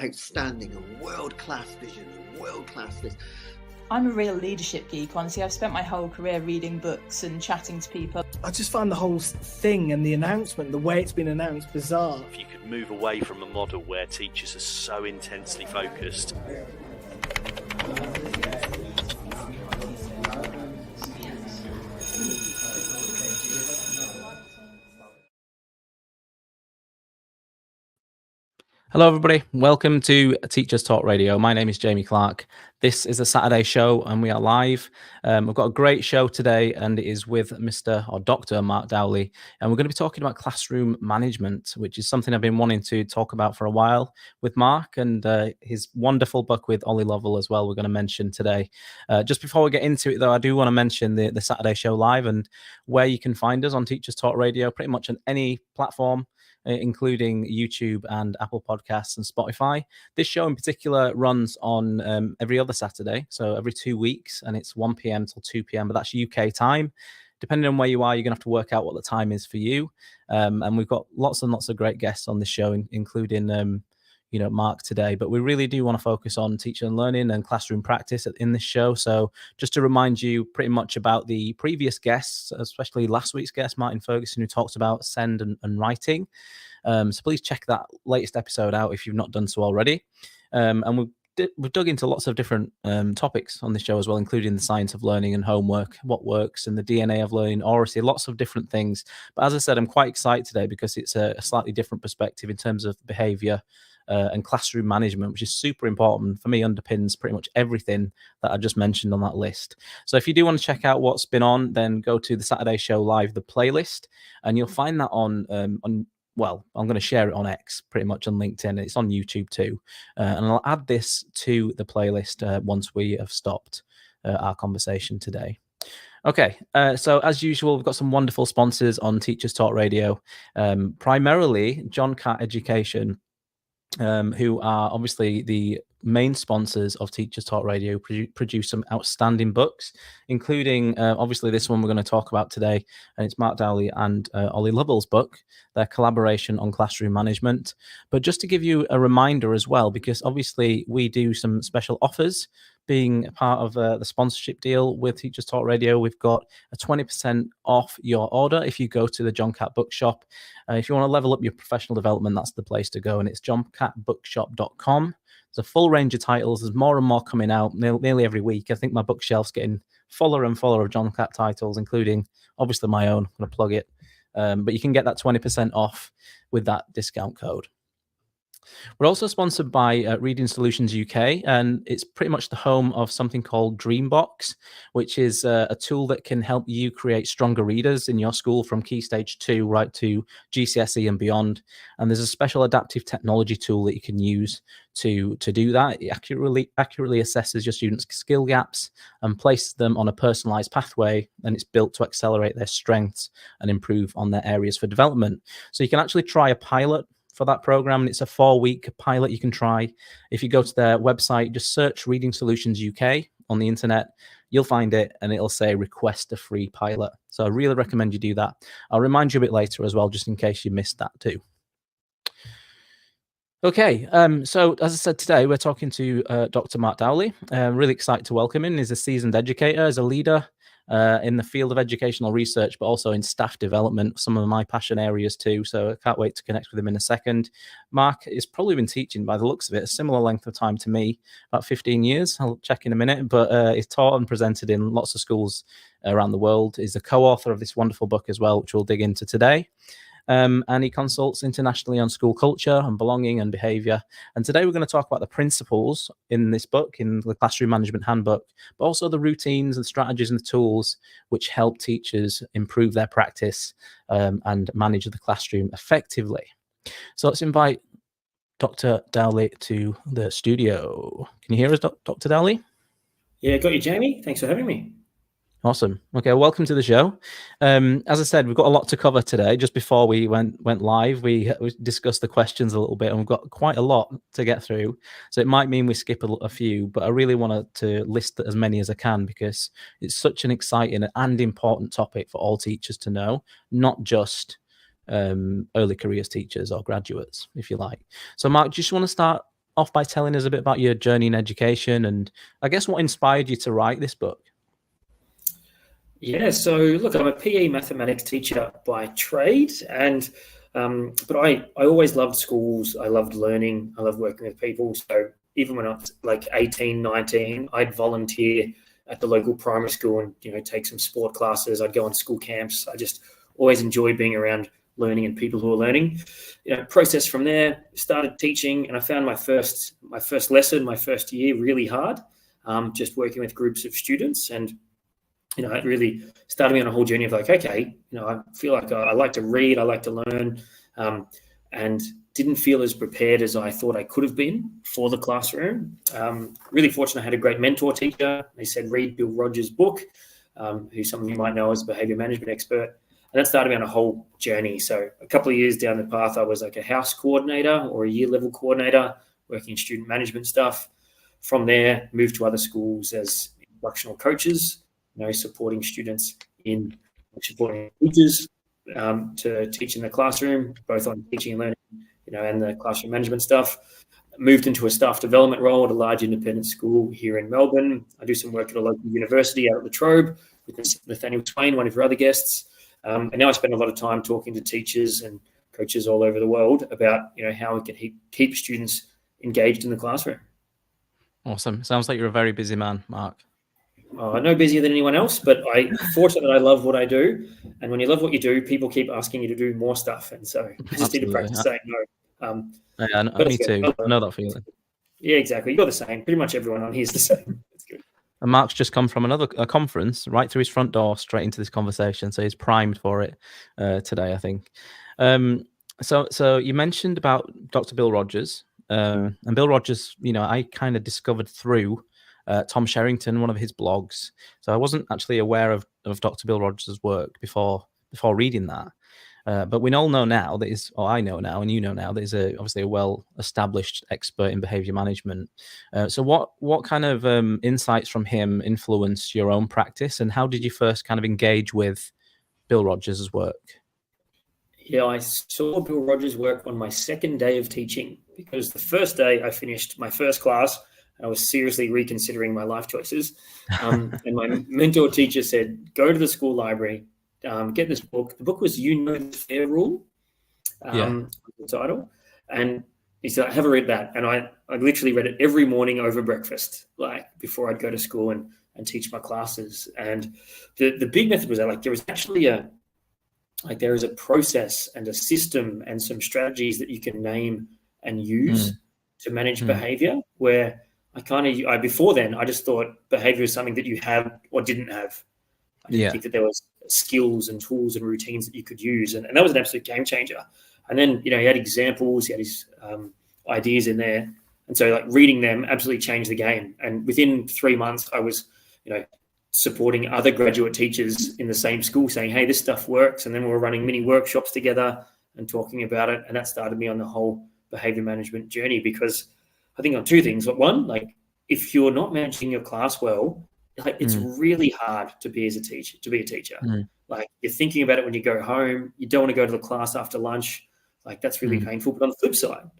outstanding and world-class vision and world-class this. I'm a real leadership geek, honestly. I've spent my whole career reading books and chatting to people. I just find the whole thing and the announcement, the way it's been announced, bizarre. If you could move away from a model where teachers are so intensely focused. Hello, everybody. Welcome to Teachers Talk Radio. My name is Jamie Clark. This is a Saturday show and we are live. We've got a great show today and it is with Mr. or Dr. Mark Dowley. And we're going to be talking about classroom management, which is something I've been wanting to talk about for a while with Mark and his wonderful book with Ollie Lovell as well. We're going to mention today. Just before we get into it, though, I do want to mention the Saturday show live and where you can find us on Teachers Talk Radio, pretty much on any platform, including YouTube and Apple Podcasts and Spotify. This show in particular runs on every other Saturday, so every 2 weeks, and it's 1 p.m. till 2 p.m., but that's UK time. Depending on where you are, you're going to have to work out what the time is for you. And we've got lots and lots of great guests on this show, including Mark today, but we really do want to focus on teaching and learning and classroom practice in this show. So just to remind you pretty much about the previous guests, especially last week's guest, Martin Ferguson, who talks about send and writing. So please check that latest episode out if you've not done so already. And we've dug into lots of different topics on this show as well, including the science of learning and homework, what works, and the DNA of learning, oracy, lots of different things. But as I said, I'm quite excited today because it's a slightly different perspective in terms of behaviour and classroom management, which is super important for me, underpins pretty much everything that I just mentioned on that list. So if you do want to check out what's been on, then go to the Saturday Show Live, the playlist, and you'll find that on well, I'm going to share it on X, pretty much on LinkedIn. It's on YouTube too. And I'll add this to the playlist once we have stopped our conversation today. Okay, so as usual, we've got some wonderful sponsors on Teachers Talk Radio, primarily John Catt Education, who are obviously the main sponsors of Teachers Talk Radio, produce some outstanding books, including obviously this one we're going to talk about today, and it's Mark Dowley and Ollie Lovell's book, their collaboration on classroom management. But just to give you a reminder as well, because obviously we do some special offers, being a part of the sponsorship deal with Teachers Talk Radio, we've got a 20% off your order if you go to the John Catt Bookshop. If you want to level up your professional development, that's the place to go, and it's johncattbookshop.com. There's a full range of titles. There's more and more coming out nearly every week. I think my bookshelf's getting fuller and fuller of John Catt titles, including obviously my own. I'm going to plug it. But you can get that 20% off with that discount code. We're also sponsored by Reading Solutions UK, and it's pretty much the home of something called Dreambox, which is a tool that can help you create stronger readers in your school from Key Stage 2 right to GCSE and beyond. And there's a special adaptive technology tool that you can use to do that. It accurately assesses your students' skill gaps and places them on a personalized pathway, and it's built to accelerate their strengths and improve on their areas for development. So you can actually try a pilot for that program, and it's a 4-week pilot you can try. If you go to their website, just search Reading Solutions UK on the internet, you'll find it, and it'll say request a free pilot. So I really recommend you do that. I'll remind you a bit later as well, just in case you missed that too. Okay, so as I said, today we're talking to Dr. Mark Dowley. Really excited to welcome him. He's a seasoned educator, as a leader in the field of educational research, but also in staff development, some of my passion areas too. So I can't wait to connect with him in a second. Mark has probably been teaching, by the looks of it, a similar length of time to me, about 15 years. I'll check in a minute, but he's taught and presented in lots of schools around the world. He's the co-author of this wonderful book as well, which we'll dig into today. And he consults internationally on school culture and belonging and behaviour. And today we're going to talk about the principles in this book, in the Classroom Management Handbook, but also the routines and strategies and the tools which help teachers improve their practice and manage the classroom effectively. So let's invite Dr. Dowley to the studio. Can you hear us, Dr. Dowley? Yeah, got you, Jamie. Thanks for having me. Awesome. Okay, welcome to the show. As I said, we've got a lot to cover today. Just before we went live, we discussed the questions a little bit, and we've got quite a lot to get through. So it might mean we skip a few, but I really wanted to list as many as I can because it's such an exciting and important topic for all teachers to know, not just early careers teachers or graduates, if you like. So Mark, do you just want to start off by telling us a bit about your journey in education and I guess what inspired you to write this book? Yeah, so look, I'm a PE mathematics teacher by trade, and but I always loved schools. I loved learning. I loved working with people. So even when I was like 18, 19, I'd volunteer at the local primary school and, take some sport classes. I'd go on school camps. I just always enjoyed being around learning and people who are learning. Process from there, started teaching, and I found my first lesson, my first year, really hard. Just working with groups of students, and it really started me on a whole journey of like, okay, I feel like I like to read, I like to learn, and didn't feel as prepared as I thought I could have been for the classroom. Really fortunate I had a great mentor teacher. They said, read Bill Rogers' book, who some of you might know as a behaviour management expert. And that started me on a whole journey. So a couple of years down the path, I was like a house coordinator or a year level coordinator, working in student management stuff. From there, moved to other schools as instructional coaches, supporting students in supporting teachers to teach in the classroom, both on teaching and learning, and the classroom management stuff. Moved into a staff development role at a large independent school here in Melbourne. I do some work at a local university out at La Trobe with Nathaniel Twain, one of your other guests. And now I spend a lot of time talking to teachers and coaches all over the world about, how we can keep students engaged in the classroom. Awesome. Sounds like you're a very busy man, Mark. No busier than anyone else, but I fortunate that I love what I do. And when you love what you do, people keep asking you to do more stuff. And so I just need to practice saying no. Yeah, me too. I know that feeling. Yeah, exactly. You're the same. Pretty much everyone on here is the same. It's good. And Mark's just come from a conference right through his front door straight into this conversation. So he's primed for it today, I think. So you mentioned about Dr. Bill Rogers. And Bill Rogers, I kind of discovered through Tom Sherrington, one of his blogs. So I wasn't actually aware of Dr. Bill Rogers' work before reading that. But we all know now that I know now, and you know now, that he's obviously a well-established expert in behaviour management. So what kind of insights from him influenced your own practice, and how did you first kind of engage with Bill Rogers' work? Yeah, I saw Bill Rogers' work on my second day of teaching, because the first day I finished my first class, I was seriously reconsidering my life choices. And my mentor teacher said, go to the school library, get this book. The book was You Know the Fair Rule, the title. And he said, have a read that. And I literally read it every morning over breakfast, like before I'd go to school and teach my classes. And the big method was that there was actually there is a process and a system and some strategies that you can name and use to manage behavior, where before then, I just thought behavior is something that you have or didn't have. I didn't think that there was skills and tools and routines that you could use. And that was an absolute game changer. And then, he had examples, he had his ideas in there. And so reading them absolutely changed the game. And within 3 months, I was, supporting other graduate teachers in the same school saying, hey, this stuff works. And then we were running mini workshops together and talking about it. And that started me on the whole behavior management journey, because I think on two things. One, if you're not managing your class well, it's really hard to be a teacher. You're thinking about it when you go home. You don't want to go to the class after lunch. That's really painful. But on the flip side,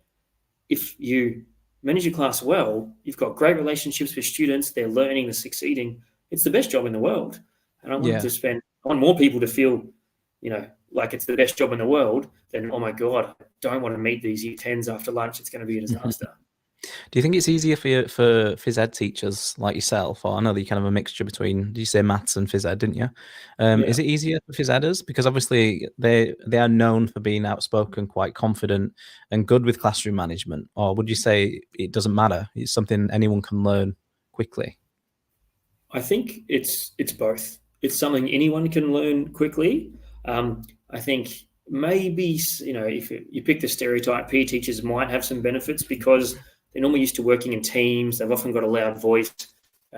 if you manage your class well, you've got great relationships with students. They're learning, they're succeeding. It's the best job in the world. And I want more people to feel, like it's the best job in the world than, oh my God, I don't want to meet these year 10s after lunch. It's going to be a disaster. Do you think it's easier for phys ed teachers like yourself, or I know that you're kind of a mixture between, did you say maths and phys ed, didn't you? Is it easier for phys eders? Because obviously they are known for being outspoken, quite confident and good with classroom management. Or would you say it doesn't matter? It's something anyone can learn quickly? I think it's both. It's something anyone can learn quickly. I think maybe, if you pick the stereotype, PE teachers might have some benefits because they're normally used to working in teams. They've often got a loud voice.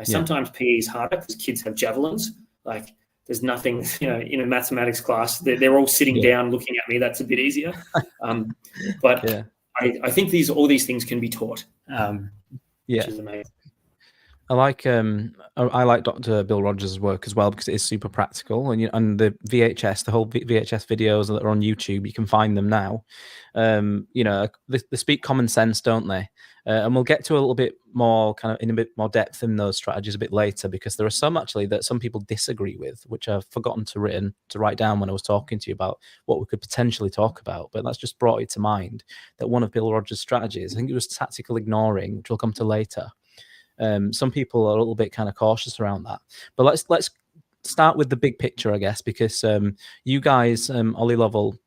Sometimes PE is harder because kids have javelins. There's nothing, in a mathematics class, they're all sitting down looking at me. That's a bit easier. I think all these things can be taught, which is amazing. I like Dr. Bill Rogers' work as well because it is super practical, and the VHS, the whole VHS videos that are on YouTube, you can find them now. They speak common sense, don't they? And we'll get to a little bit more kind of in a bit more depth in those strategies a bit later, because there are some actually that some people disagree with, which I've forgotten to write down when I was talking to you about what we could potentially talk about. But that's just brought it to mind that one of Bill Rogers' strategies, I think it was tactical ignoring, which we'll come to later. Some people are a little bit kind of cautious around that, but let's start with the big picture, I guess, because you guys, Ollie Lovell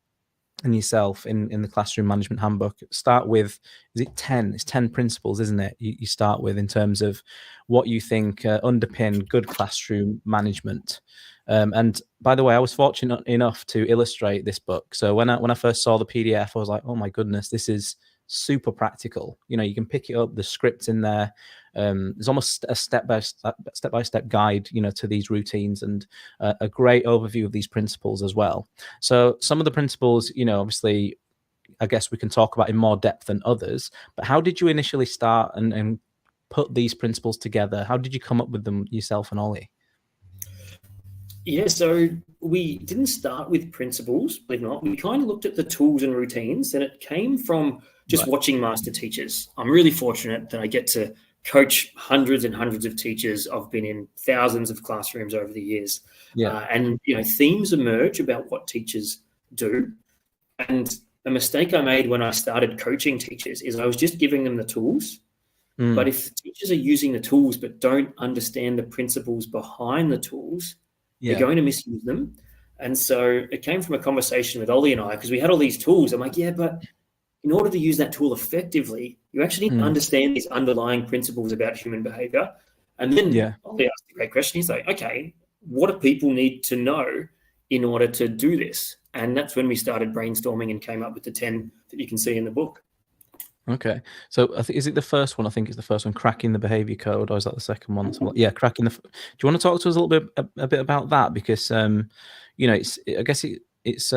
and yourself in the classroom management handbook, start with, is it 10? It's 10 principles, isn't it? You start with in terms of what you think underpin good classroom management. And by the way, I was fortunate enough to illustrate this book. So when I first saw the PDF, I was like, oh my goodness, this is super practical. You can pick it up, the scripts in there. There's almost a step-by-step guide, to these routines, and a great overview of these principles as well. So some of the principles, obviously, I guess we can talk about in more depth than others. But how did you initially start and put these principles together? How did you come up with them yourself and Ollie? Yeah, so we didn't start with principles, believe it or not. We kind of looked at the tools and routines, and it came from just watching master teachers. I'm really fortunate that I get to coach hundreds and hundreds of teachers. I've been in thousands of classrooms over the years. And themes emerge about what teachers do. And a mistake I made when I started coaching teachers is I was just giving them the tools. But if teachers are using the tools but don't understand the principles behind the tools, they're going to misuse them. And so it came from a conversation with Ollie and I, because we had all these tools. I'm like, yeah, but in order to use that tool effectively, you actually need to understand these underlying principles about human behavior. And then Ollie asked a great question. He's like, okay, what do people need to know in order to do this? And that's when we started brainstorming and came up with the 10 that you can see in the book. Okay, so is it the first one? I think it's the first one, cracking the behaviour code, or is that the second one? So, yeah, cracking the. Do you want to talk to us a little bit about that? Because it's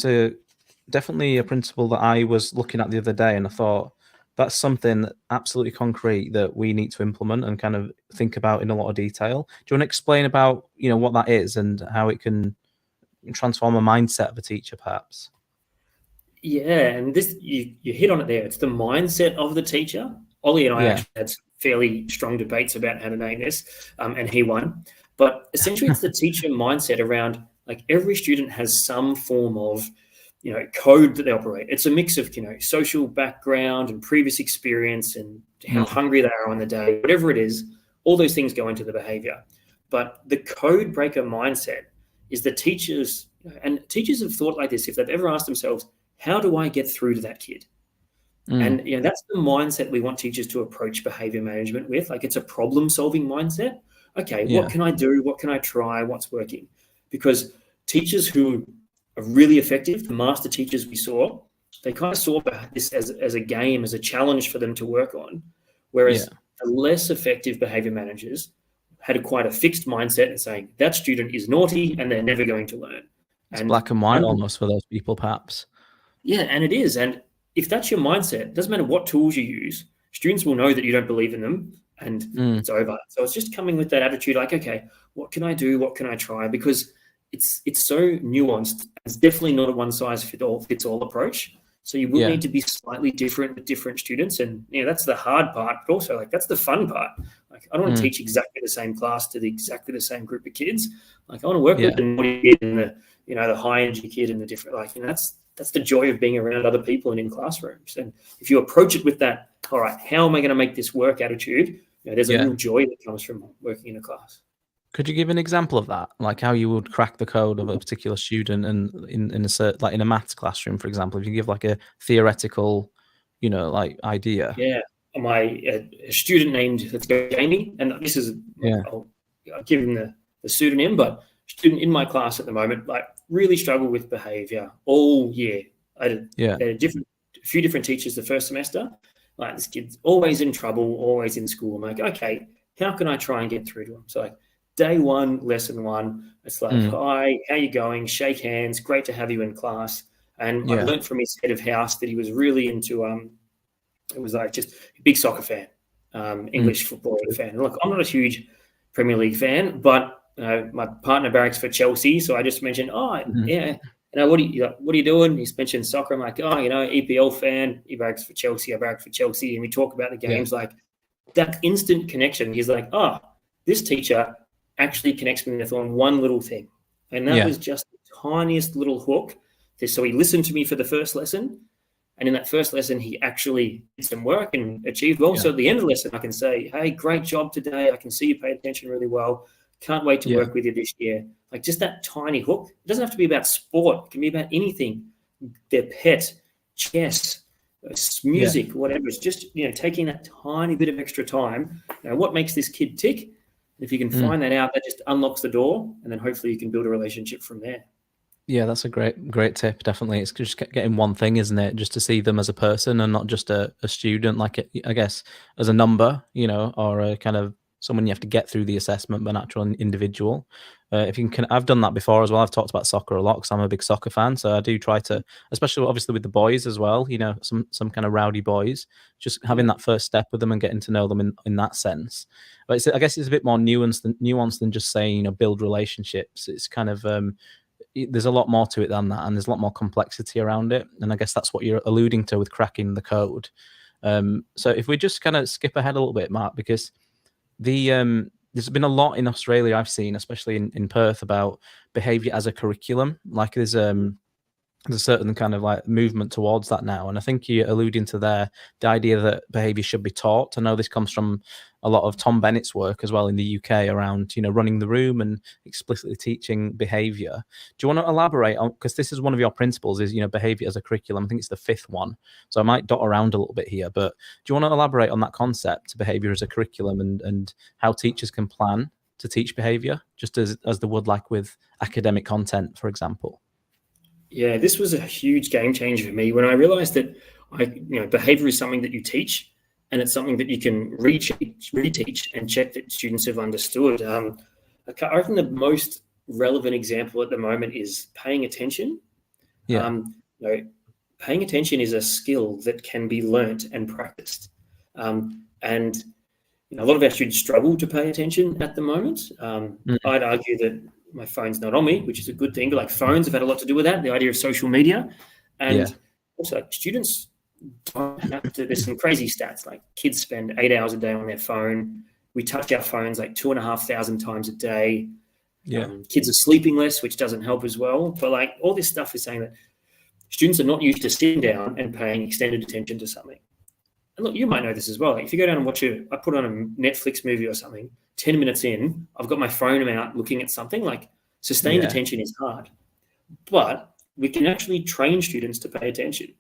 a definitely a principle that I was looking at the other day, and I thought that's something absolutely concrete that we need to implement and kind of think about in a lot of detail. Do you want to explain about what that is and how it can transform a mindset of a teacher, perhaps? Yeah, and this you hit on it there. It's the mindset of the teacher. Ollie and I actually had some fairly strong debates about how to name this, and he won. But essentially, it's the teacher mindset around, like, every student has some form of code that they operate. It's a mix of social background and previous experience and how hungry they are on the day, whatever it is. All those things go into the behavior. But the code breaker mindset is the teachers, and teachers have thought like this if they've ever asked themselves, how do I get through to that kid? And that's the mindset we want teachers to approach behavior management with. Like, it's a problem-solving mindset. Okay, what can I do? What can I try? What's working? Because teachers who are really effective, the master teachers we saw, they kind of saw this as a game, as a challenge for them to work on. Whereas the less effective behavior managers had quite a fixed mindset and saying that student is naughty and they're never going to learn. It's black and white almost for those people, perhaps. Yeah, and it is. And if that's your mindset, it doesn't matter what tools you use, students will know that you don't believe in them, and it's over. So it's just coming with that attitude, like, okay, what can I do? What can I try? Because it's so nuanced. It's definitely not a one-size-fits-all approach. So you will need to be slightly different with different students. And that's the hard part, but also, like, that's the fun part. Like, I don't want to teach exactly the same class to exactly the same group of kids. Like, I want to work with the naughty kid and the high energy kid and the different, that's the joy of being around other people and in classrooms. And if you approach it with that, all right, how am I going to make this work attitude? There's a real joy that comes from working in a class. Could you give an example of that, like how you would crack the code of a particular student, and in a maths classroom, for example? If you give like a theoretical, idea. Yeah, a student named, let's go, Jamie, and this is I'll give him the pseudonym, but student in my class at the moment, like, really struggled with behavior all year. I had a few different teachers the first semester. Like, this kid's always in trouble, always in school. I'm like, okay, how can I try and get through to him? So, like, day one, lesson one, it's like, hi, how you going? Shake hands. Great to have you in class. And I learned from his head of house that he was really into, it was like just a big soccer fan. English football fan. Look, I'm not a huge Premier League fan, but my partner barracks for Chelsea, so I just mentioned, yeah, what are you doing? He's mentioned soccer. I'm like, EPL fan. He barracks for Chelsea. I barrack for Chelsea, and we talk about the games like that. Instant connection. He's like, this teacher actually connects me with on one little thing, and that was just the tiniest little hook. So he listened to me for the first lesson. And in that first lesson, he actually did some work and achieved well. So at the end of the lesson, I can say, hey, great job today. I can see you paid attention really well. Can't wait to work with you this year. Like just that tiny hook. It doesn't have to be about sport. It can be about anything. Their pet, chess, music, whatever. It's just, taking that tiny bit of extra time. Now, what makes this kid tick? If you can find that out, that just unlocks the door. And then hopefully you can build a relationship from there. Yeah, that's a great tip. Definitely, it's just getting one thing, isn't it? Just to see them as a person and not just a student, like I guess as a number, or a kind of someone you have to get through the assessment, but an actual individual. If you can, I've done that before as well. I've talked about soccer a lot because I'm a big soccer fan, so I do try to, especially obviously with the boys as well. Some kind of rowdy boys, just having that first step with them and getting to know them in that sense. But I guess it's a bit more nuanced than just saying build relationships. It's kind of there's a lot more to it than that, and there's a lot more complexity around it. And I guess that's what you're alluding to with cracking the code. So if we just kind of skip ahead a little bit, Mark, because there's been a lot in Australia I've seen, especially in Perth, about behaviour as a curriculum. Like there's a certain kind of like movement towards that now. And I think you're alluding to the idea that behaviour should be taught. I know this comes from a lot of Tom Bennett's work as well in the UK around, running the room and explicitly teaching behaviour. Do you want to elaborate on, because this is one of your principles is, behaviour as a curriculum. I think it's the 5th one. So I might dot around a little bit here, but do you want to elaborate on that concept, behaviour as a curriculum, and how teachers can plan to teach behaviour, just as they would like with academic content, for example? Yeah, this was a huge game changer for me when I realized that behavior is something that you teach, and it's something that you can reteach and check that students have understood. I reckon the most relevant example at the moment is paying attention. Paying attention is a skill that can be learnt and practiced. And a lot of our students struggle to pay attention at the moment. I'd argue that my phone's not on me, which is a good thing, but like phones have had a lot to do with that, the idea of social media. And also students don't have to, there's some crazy stats, like kids spend 8 hours a day on their phone. We touch our phones like 2,500 times a day. Kids are sleeping less, which doesn't help as well. But like all this stuff is saying that students are not used to sitting down and paying extended attention to something. And look, you might know this as well. Like if you go down and I put on a Netflix movie or something, 10 minutes in, I've got my phone out looking at something. Like sustained attention is hard, but we can actually train students to pay attention.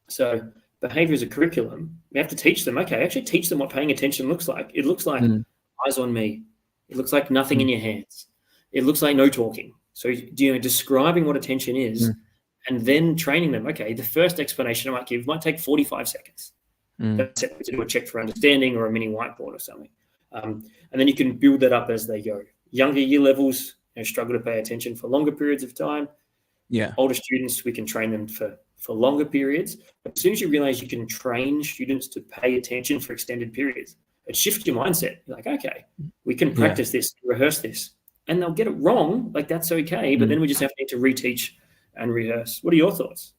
So behavior is a curriculum. We have to teach them, actually teach them what paying attention looks like. It looks like eyes on me. It looks like nothing in your hands. It looks like no talking. So, describing what attention is and then training them. Okay, the first explanation I might give might take 45 seconds. That's it, to do a check for understanding or a mini whiteboard or something. And then you can build that up as they go. Younger year levels struggle to pay attention for longer periods of time. Older students, we can train them for longer periods. But as soon as you realize you can train students to pay attention for extended periods, it shifts your mindset. You're like, okay, we can practice this, rehearse this. And they'll get it wrong. Like that's okay. But then we just need to reteach and rehearse. What are your thoughts?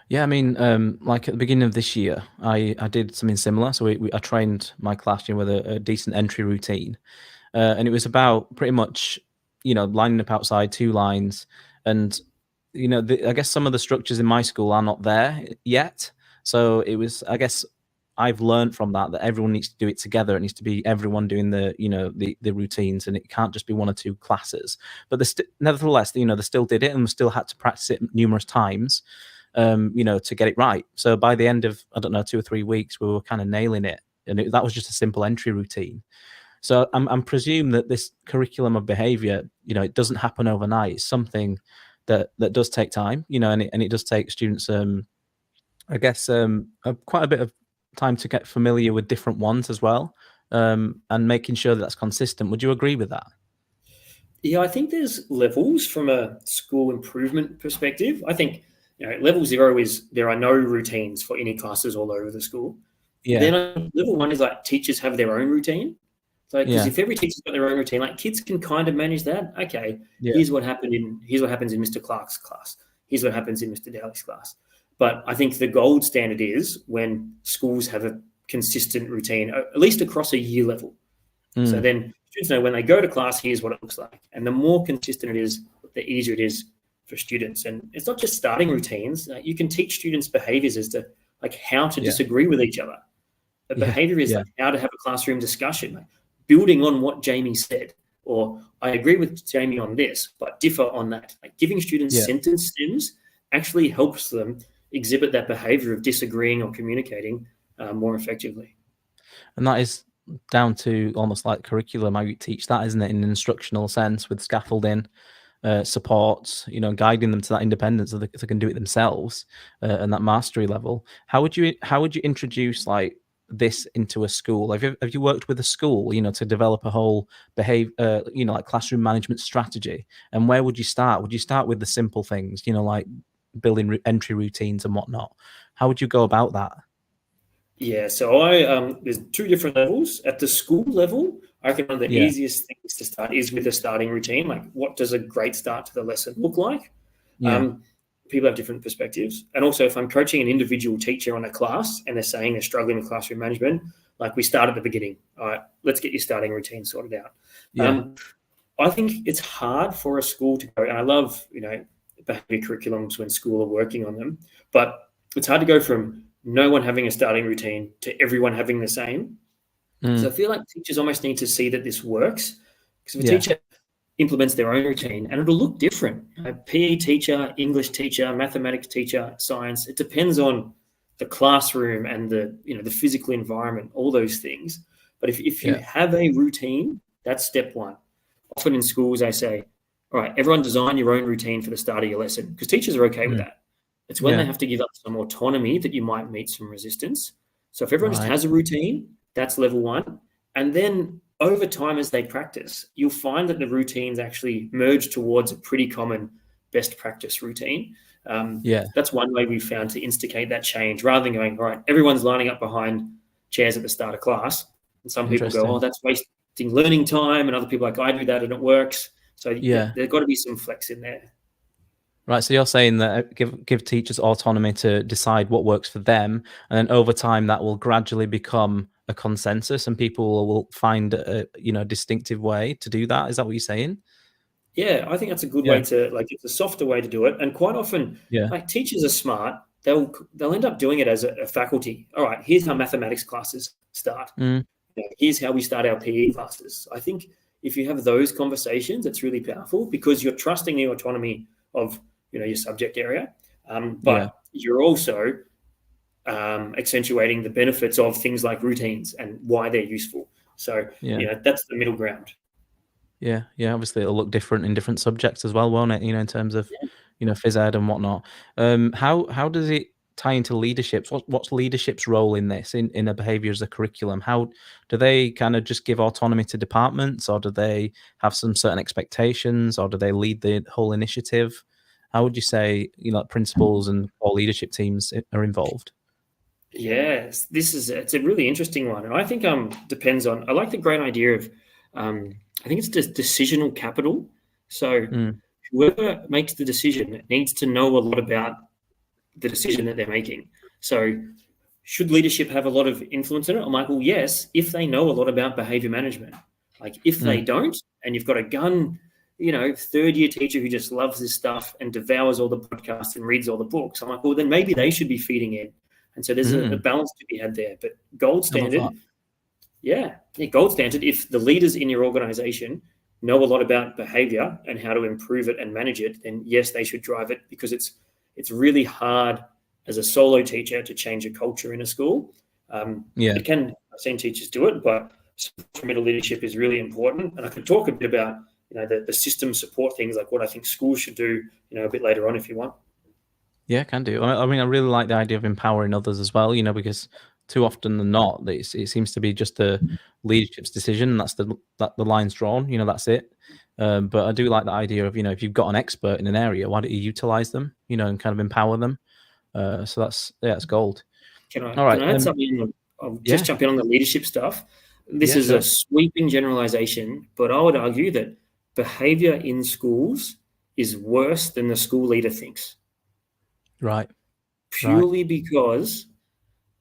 Yeah, I mean, like at the beginning of this year, I did something similar. So I trained my class with a decent entry routine. And it was about pretty much, lining up outside 2 lines. And, I guess some of the structures in my school are not there yet. So it was, I guess, I've learned from that everyone needs to do it together. It needs to be everyone doing the routines, and it can't just be 1 or 2 classes. But nevertheless, they still did it and still had to practice it numerous times. To get it right. So by the end of, 2 or 3 weeks, we were kind of nailing it. And that was just a simple entry routine. So I'm presume that this curriculum of behavior, it doesn't happen overnight. It's something that does take time, and it does take students, quite a bit of time to get familiar with different ones as well, and making sure that's consistent. Would you agree with that? Yeah, I think there's levels from a school improvement perspective. I think level 0 is there are no routines for any classes all over the school. Then level 1 is like teachers have their own routine. So because if every teacher's got their own routine, like kids can kind of manage that. Okay, here's what happens in Mr. Clark's class. Here's what happens in Mr. Dowley's class. But I think the gold standard is when schools have a consistent routine, at least across a year level. So then students know when they go to class, here's what it looks like. And the more consistent it is, the easier it is for students. And it's not just starting routines. You can teach students behaviors as to like how to disagree with each other. The behavior is like how to have a classroom discussion, like building on what Jamie said, or I agree with Jamie on this, but differ on that. Like giving students sentence stems actually helps them exhibit that behavior of disagreeing or communicating more effectively. And that is down to almost like curriculum, how you teach that, isn't it, in an instructional sense, with scaffolding, supports, guiding them to that independence so they can do it themselves, and that mastery level. How would you introduce like this into a school? Have you worked with a school, to develop a whole like classroom management strategy? And where would you start? Would you start with the simple things, like building entry routines and whatnot? How would you go about that? Yeah, so there's 2 different levels. At the school level, I reckon one of the easiest things to start is with a starting routine. Like, what does a great start to the lesson look like? People have different perspectives. And also, if I'm coaching an individual teacher on a class and they're saying they're struggling with classroom management, like we start at the beginning. All right, let's get your starting routine sorted out. I think it's hard for a school to go, and I love, behavior curriculums when school are working on them, but it's hard to go from no one having a starting routine to everyone having the same. So I feel like teachers almost need to see that this works, because if a teacher implements their own routine, and it'll look different. A PE teacher, English teacher, mathematics teacher, science, it depends on the classroom and the physical environment, all those things. But if you have a routine, that's step 1. Often in schools, I say, all right, everyone design your own routine for the start of your lesson, because teachers are okay with that. It's when they have to give up some autonomy that you might meet some resistance. So if everyone just has a routine, that's level 1. And then over time, as they practice, you'll find that the routines actually merge towards a pretty common best practice routine. That's one way we've found to instigate that change, rather than going, all right, everyone's lining up behind chairs at the start of class. And some people go, oh, that's wasting learning time. And other people are like, I do that and it works. So there's got to be some flex in there. Right, so you're saying that give teachers autonomy to decide what works for them, and then over time that will gradually become a consensus, and people will find a distinctive way to do that. Is that what you're saying? Yeah, I think that's a good way to, like, it's a softer way to do it. And quite often, like, teachers are smart. They'll end up doing it as a faculty. All right, here's how mathematics classes start. Here's how we start our PE classes. I think if you have those conversations, it's really powerful, because you're trusting the autonomy of your subject area, but you're also accentuating the benefits of things like routines and why they're useful. So that's the middle ground. Yeah, obviously it'll look different in different subjects as well, won't it? In terms of phys ed and whatnot. How does it tie into leadership? What's leadership's role in this, in a behavior as a curriculum? How do they kind of just give autonomy to departments, or do they have some certain expectations, or do they lead the whole initiative? How would you say principals and all leadership teams are involved? Yes, it's a really interesting one, and I think depends on. I like the great idea of I think it's just decisional capital. So whoever makes the decision needs to know a lot about the decision that they're making. So should leadership have a lot of influence in it? I'm like, well, yes, if they know a lot about behavior management. Like if they don't, and you've got a gun, third-year teacher who just loves this stuff and devours all the podcasts and reads all the books, I'm like, well, then maybe they should be feeding in. And so there's a balance to be had there. But gold standard, gold standard, if the leaders in your organization know a lot about behavior and how to improve it and manage it, then yes, they should drive it, because it's really hard as a solo teacher to change a culture in a school. I've seen teachers do it, but middle leadership is really important. And I could talk a bit about the system support things, like what I think schools should do a bit later on if you want. Yeah, can do. I mean, I really like the idea of empowering others as well, because too often than not, it seems to be just the leadership's decision. That's the line's drawn, that's it. But I do like the idea of, if you've got an expert in an area, why don't you utilize them, and kind of empower them? So that's gold. Can I add something I'll just jump in on the leadership stuff. This is sure. a sweeping generalization, but I would argue that behavior in schools is worse than the school leader thinks. Right. Purely because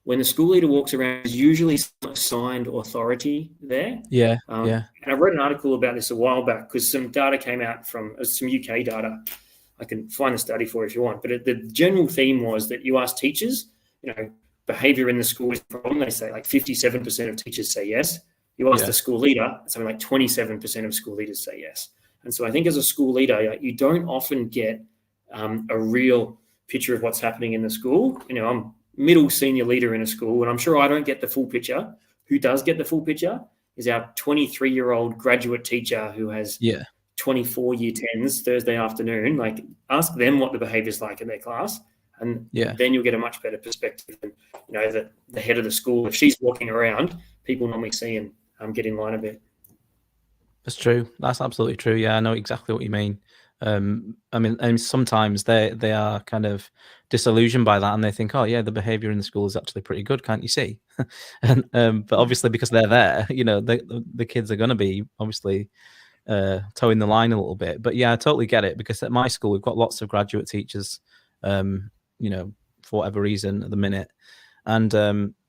when the school leader walks around, there's usually some assigned authority there. Yeah. And I wrote an article about this a while back because some data came out from some UK data. I can find the study for you if you want. But the general theme was that you ask teachers, behavior in the school is a problem. They say like 57% of teachers say yes. You ask the school leader, something like 27% of school leaders say yes. And so I think as a school leader, you don't often get a real picture of what's happening in the school. I'm middle senior leader in a school, and I'm sure I don't get the full picture. Who does get the full picture is our 23-year-old graduate teacher who has 24 year 10s Thursday afternoon. Like, ask them what the behavior is like in their class, and then you'll get a much better perspective than the head of the school. If she's walking around, people normally see him get in line a bit. That's true. That's absolutely true. Yeah, I know exactly what you mean. And sometimes they are kind of disillusioned by that, and they think, oh yeah, the behavior in the school is actually pretty good, can't you see? And but obviously because they're there, the kids are going to be obviously towing the line a little bit. But yeah, I totally get it, because at my school we've got lots of graduate teachers, for whatever reason at the minute, and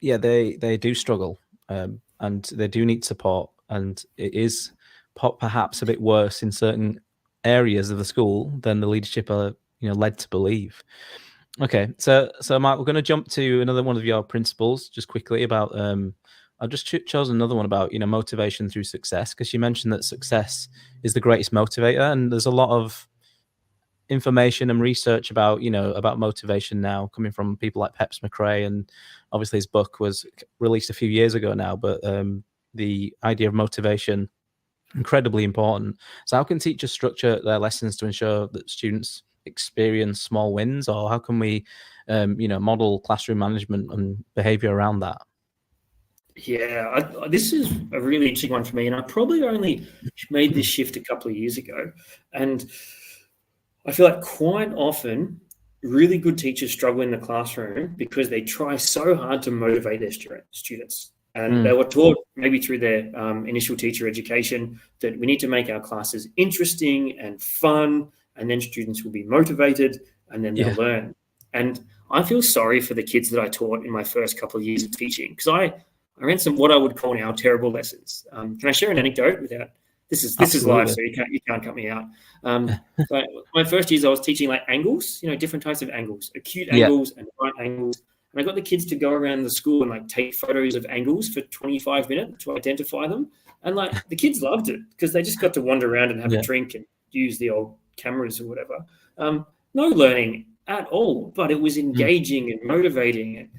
they do struggle, and they do need support, and it is perhaps a bit worse in certain areas of the school than the leadership are led to believe. Okay, so Mark, we're going to jump to another one of your principles just quickly about I've just chosen another one about motivation through success, because you mentioned that success is the greatest motivator, and there's a lot of information and research about about motivation now coming from people like Peps McRae, and obviously his book was released a few years ago now, but the idea of motivation, incredibly important. So how can teachers structure their lessons to ensure that students experience small wins, or how can we model classroom management and behavior around that? Yeah, this is a really interesting one for me, and I probably only made this shift a couple of years ago, and I feel like quite often really good teachers struggle in the classroom because they try so hard to motivate their students. And they were taught, maybe through their initial teacher education, that we need to make our classes interesting and fun, and then students will be motivated, and then they'll learn. And I feel sorry for the kids that I taught in my first couple of years of teaching, because I ran some what I would call now terrible lessons. Can I share an anecdote without? This is live, so you can't cut me out. But my first years, I was teaching like angles, different types of angles, acute angles and right angles. And I got the kids to go around the school and like take photos of angles for 25 minutes to identify them. And like the kids loved it, because they just got to wander around and have a drink and use the old cameras or whatever. No learning at all, but it was engaging and motivating.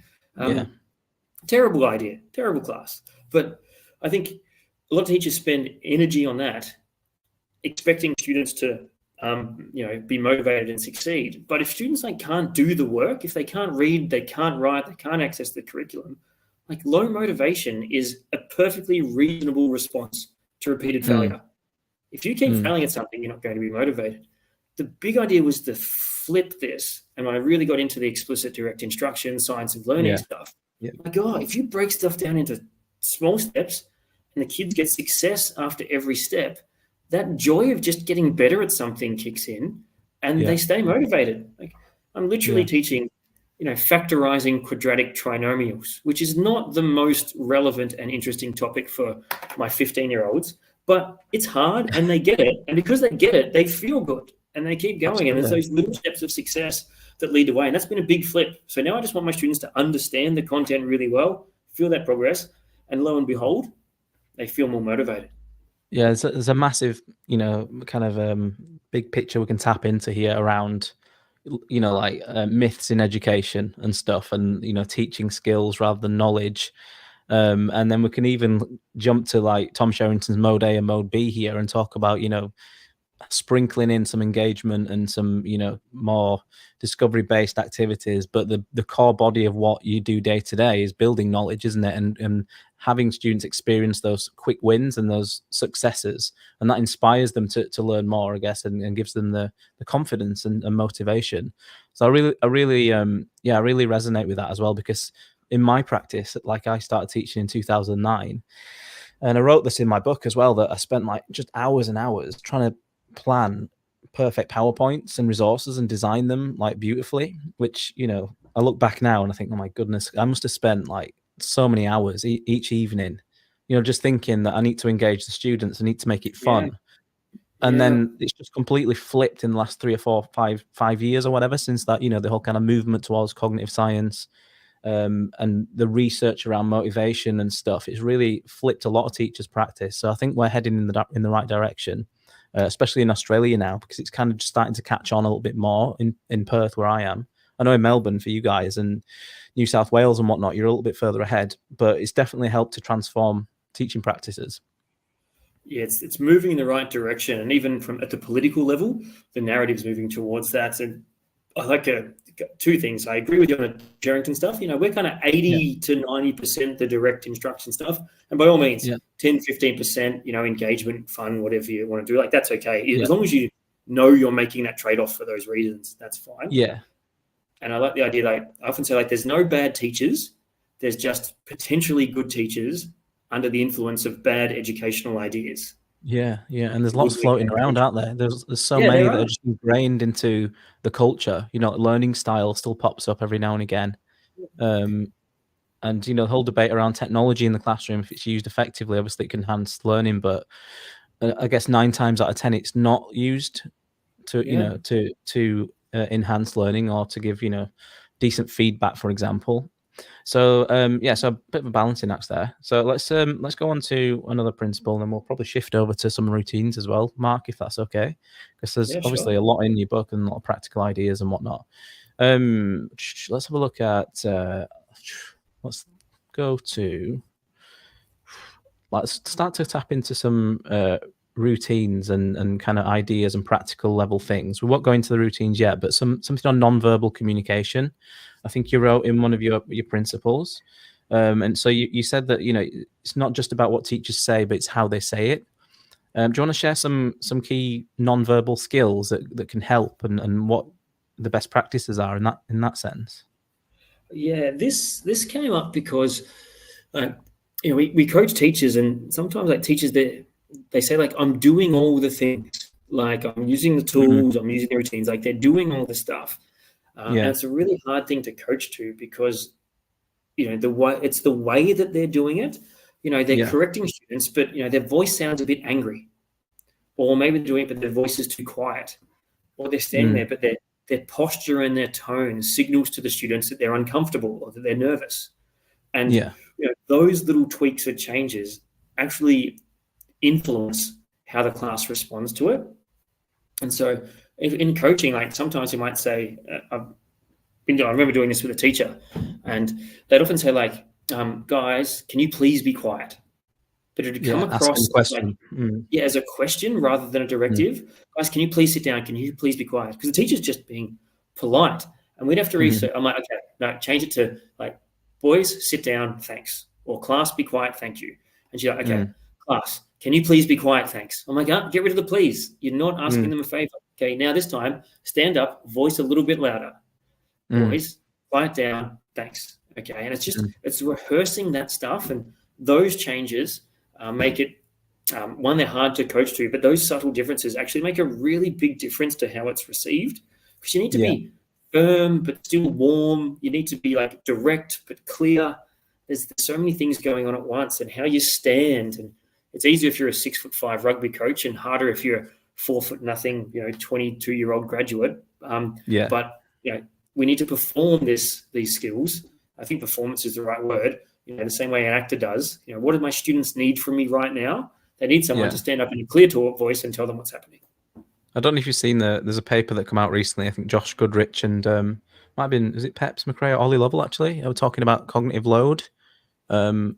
Terrible idea, terrible class. But I think a lot of teachers spend energy on that, expecting students to be motivated and succeed. But if students can't do the work, if they can't read, they can't write, they can't access the curriculum, low motivation is a perfectly reasonable response to repeated failure. If you keep failing at something, you're not going to be motivated. The big idea was to flip this, and I really got into the explicit direct instruction, science of learning stuff. My God, if you break stuff down into small steps and the kids get success after every step, that joy of just getting better at something kicks in, and they stay motivated. I'm literally teaching, factorizing quadratic trinomials, which is not the most relevant and interesting topic for my 15-year-olds, but it's hard and they get it. And because they get it, they feel good and they keep going. Absolutely. And there's those little steps of success that lead the way. And that's been a big flip. So now I just want my students to understand the content really well, feel that progress, and lo and behold, they feel more motivated. Yeah, there's a massive, kind of big picture we can tap into here around, myths in education and stuff, and, teaching skills rather than knowledge. And then we can even jump to Tom Sherrington's Mode A and Mode B here and talk about, sprinkling in some engagement and some, more discovery-based activities. But the core body of what you do day to day is building knowledge, isn't it? And having students experience those quick wins and those successes, and that inspires them to learn more, I guess, and gives them the confidence and motivation. So I really resonate with that as well, because in my practice, like I started teaching in 2009, and I wrote this in my book as well, that I spent like just hours and hours trying to plan perfect PowerPoints and resources and design them like beautifully, which, you know, I look back now and I think, oh my goodness, I must have spent like so many hours each evening, you know, just thinking that I need to engage the students, I need to make it fun. And then it's just completely flipped in the last 3 or 4, 5 years or whatever, since that, you know, the whole kind of movement towards cognitive science, and the research around motivation and stuff. It's really flipped a lot of teachers' practice. So I think we're heading in the right direction, especially in Australia now, because it's kind of just starting to catch on a little bit more in Perth, where I am. I know in Melbourne for you guys and New South Wales and whatnot, you're a little bit further ahead, but it's definitely helped to transform teaching practices. Yeah, it's moving in the right direction, and even from at the political level, the narrative's moving towards that. So I like two things. I agree with you on the Jerrington stuff. You know, we're kind of 80 to 90% the direct instruction stuff, and by all means, 10-15%, you know, engagement, fun, whatever you want to do, like that's okay, as long as you know you're making that trade-off for those reasons. That's fine. Yeah. And I like the idea that I often say, like, there's no bad teachers. There's just potentially good teachers under the influence of bad educational ideas. Yeah, and there's lots floating around, aren't there? There's so many that are just ingrained into the culture. You know, learning style still pops up every now and again. And, you know, the whole debate around technology in the classroom, if it's used effectively, obviously it can enhance learning, but I guess 9 times out of 10, it's not used to, you know, to enhance learning or to give, you know, decent feedback, for example. So so a bit of a balancing act there. So let's go on to another principle, and then we'll probably shift over to some routines as well, Mark, if that's okay, because there's obviously a lot in your book and a lot of practical ideas and whatnot. Let's have a look at let's start to tap into some routines and kind of ideas and practical level things. We won't go into the routines yet, but something on non-verbal communication. I think you wrote in one of your principles, and so you said that, you know, it's not just about what teachers say, but it's how they say it. Do you want to share some key non-verbal skills that can help, and what the best practices are in that sense? Yeah, this came up because you know, we coach teachers, and sometimes like teachers they say, like, I'm doing all the things, like I'm using the tools, I'm using the routines, like they're doing all the stuff. And it's a really hard thing to coach to, because, you know, it's the way that they're doing it. You know, they're correcting students, but, you know, their voice sounds a bit angry, or maybe they're doing it, but their voice is too quiet, or they're standing there, but their posture and their tone signals to the students that they're uncomfortable or that they're nervous. And you know, those little tweaks or changes actually influence how the class responds to it. And so in coaching, like sometimes you might say, I remember doing this with a teacher, and they'd often say, like, guys, can you please be quiet? But it would come across like, as a question rather than a directive. Guys, can you please sit down? Can you please be quiet? Because the teacher's just being polite, and we'd have to research. I'm like, okay, no, change it to, like, boys, sit down, thanks, or class, be quiet, thank you. And she's like, okay, class, can you please be quiet, thanks? I'm like, get rid of the please. You're not asking them a favor. Okay, now this time, stand up, voice a little bit louder. Boys, quiet down, thanks. Okay, and it's just it's rehearsing that stuff, and those changes make it one, they're hard to coach to, but those subtle differences actually make a really big difference to how it's received. Because you need to be firm but still warm. You need to be, like, direct but clear. There's so many things going on at once, and how you stand. And it's easier if you're a 6'5" rugby coach, and harder if you're 4'0", you know, 22-year-old graduate. But, you know, we need to perform these skills. I think performance is the right word. You know, the same way an actor does. You know, what do my students need from me right now? They need someone to stand up in a clear voice and tell them what's happening. I don't know if you've seen there's a paper that came out recently. I think Josh Goodrich and might have been, is it Peps McRae or Ollie Lovell, actually? They were talking about cognitive load and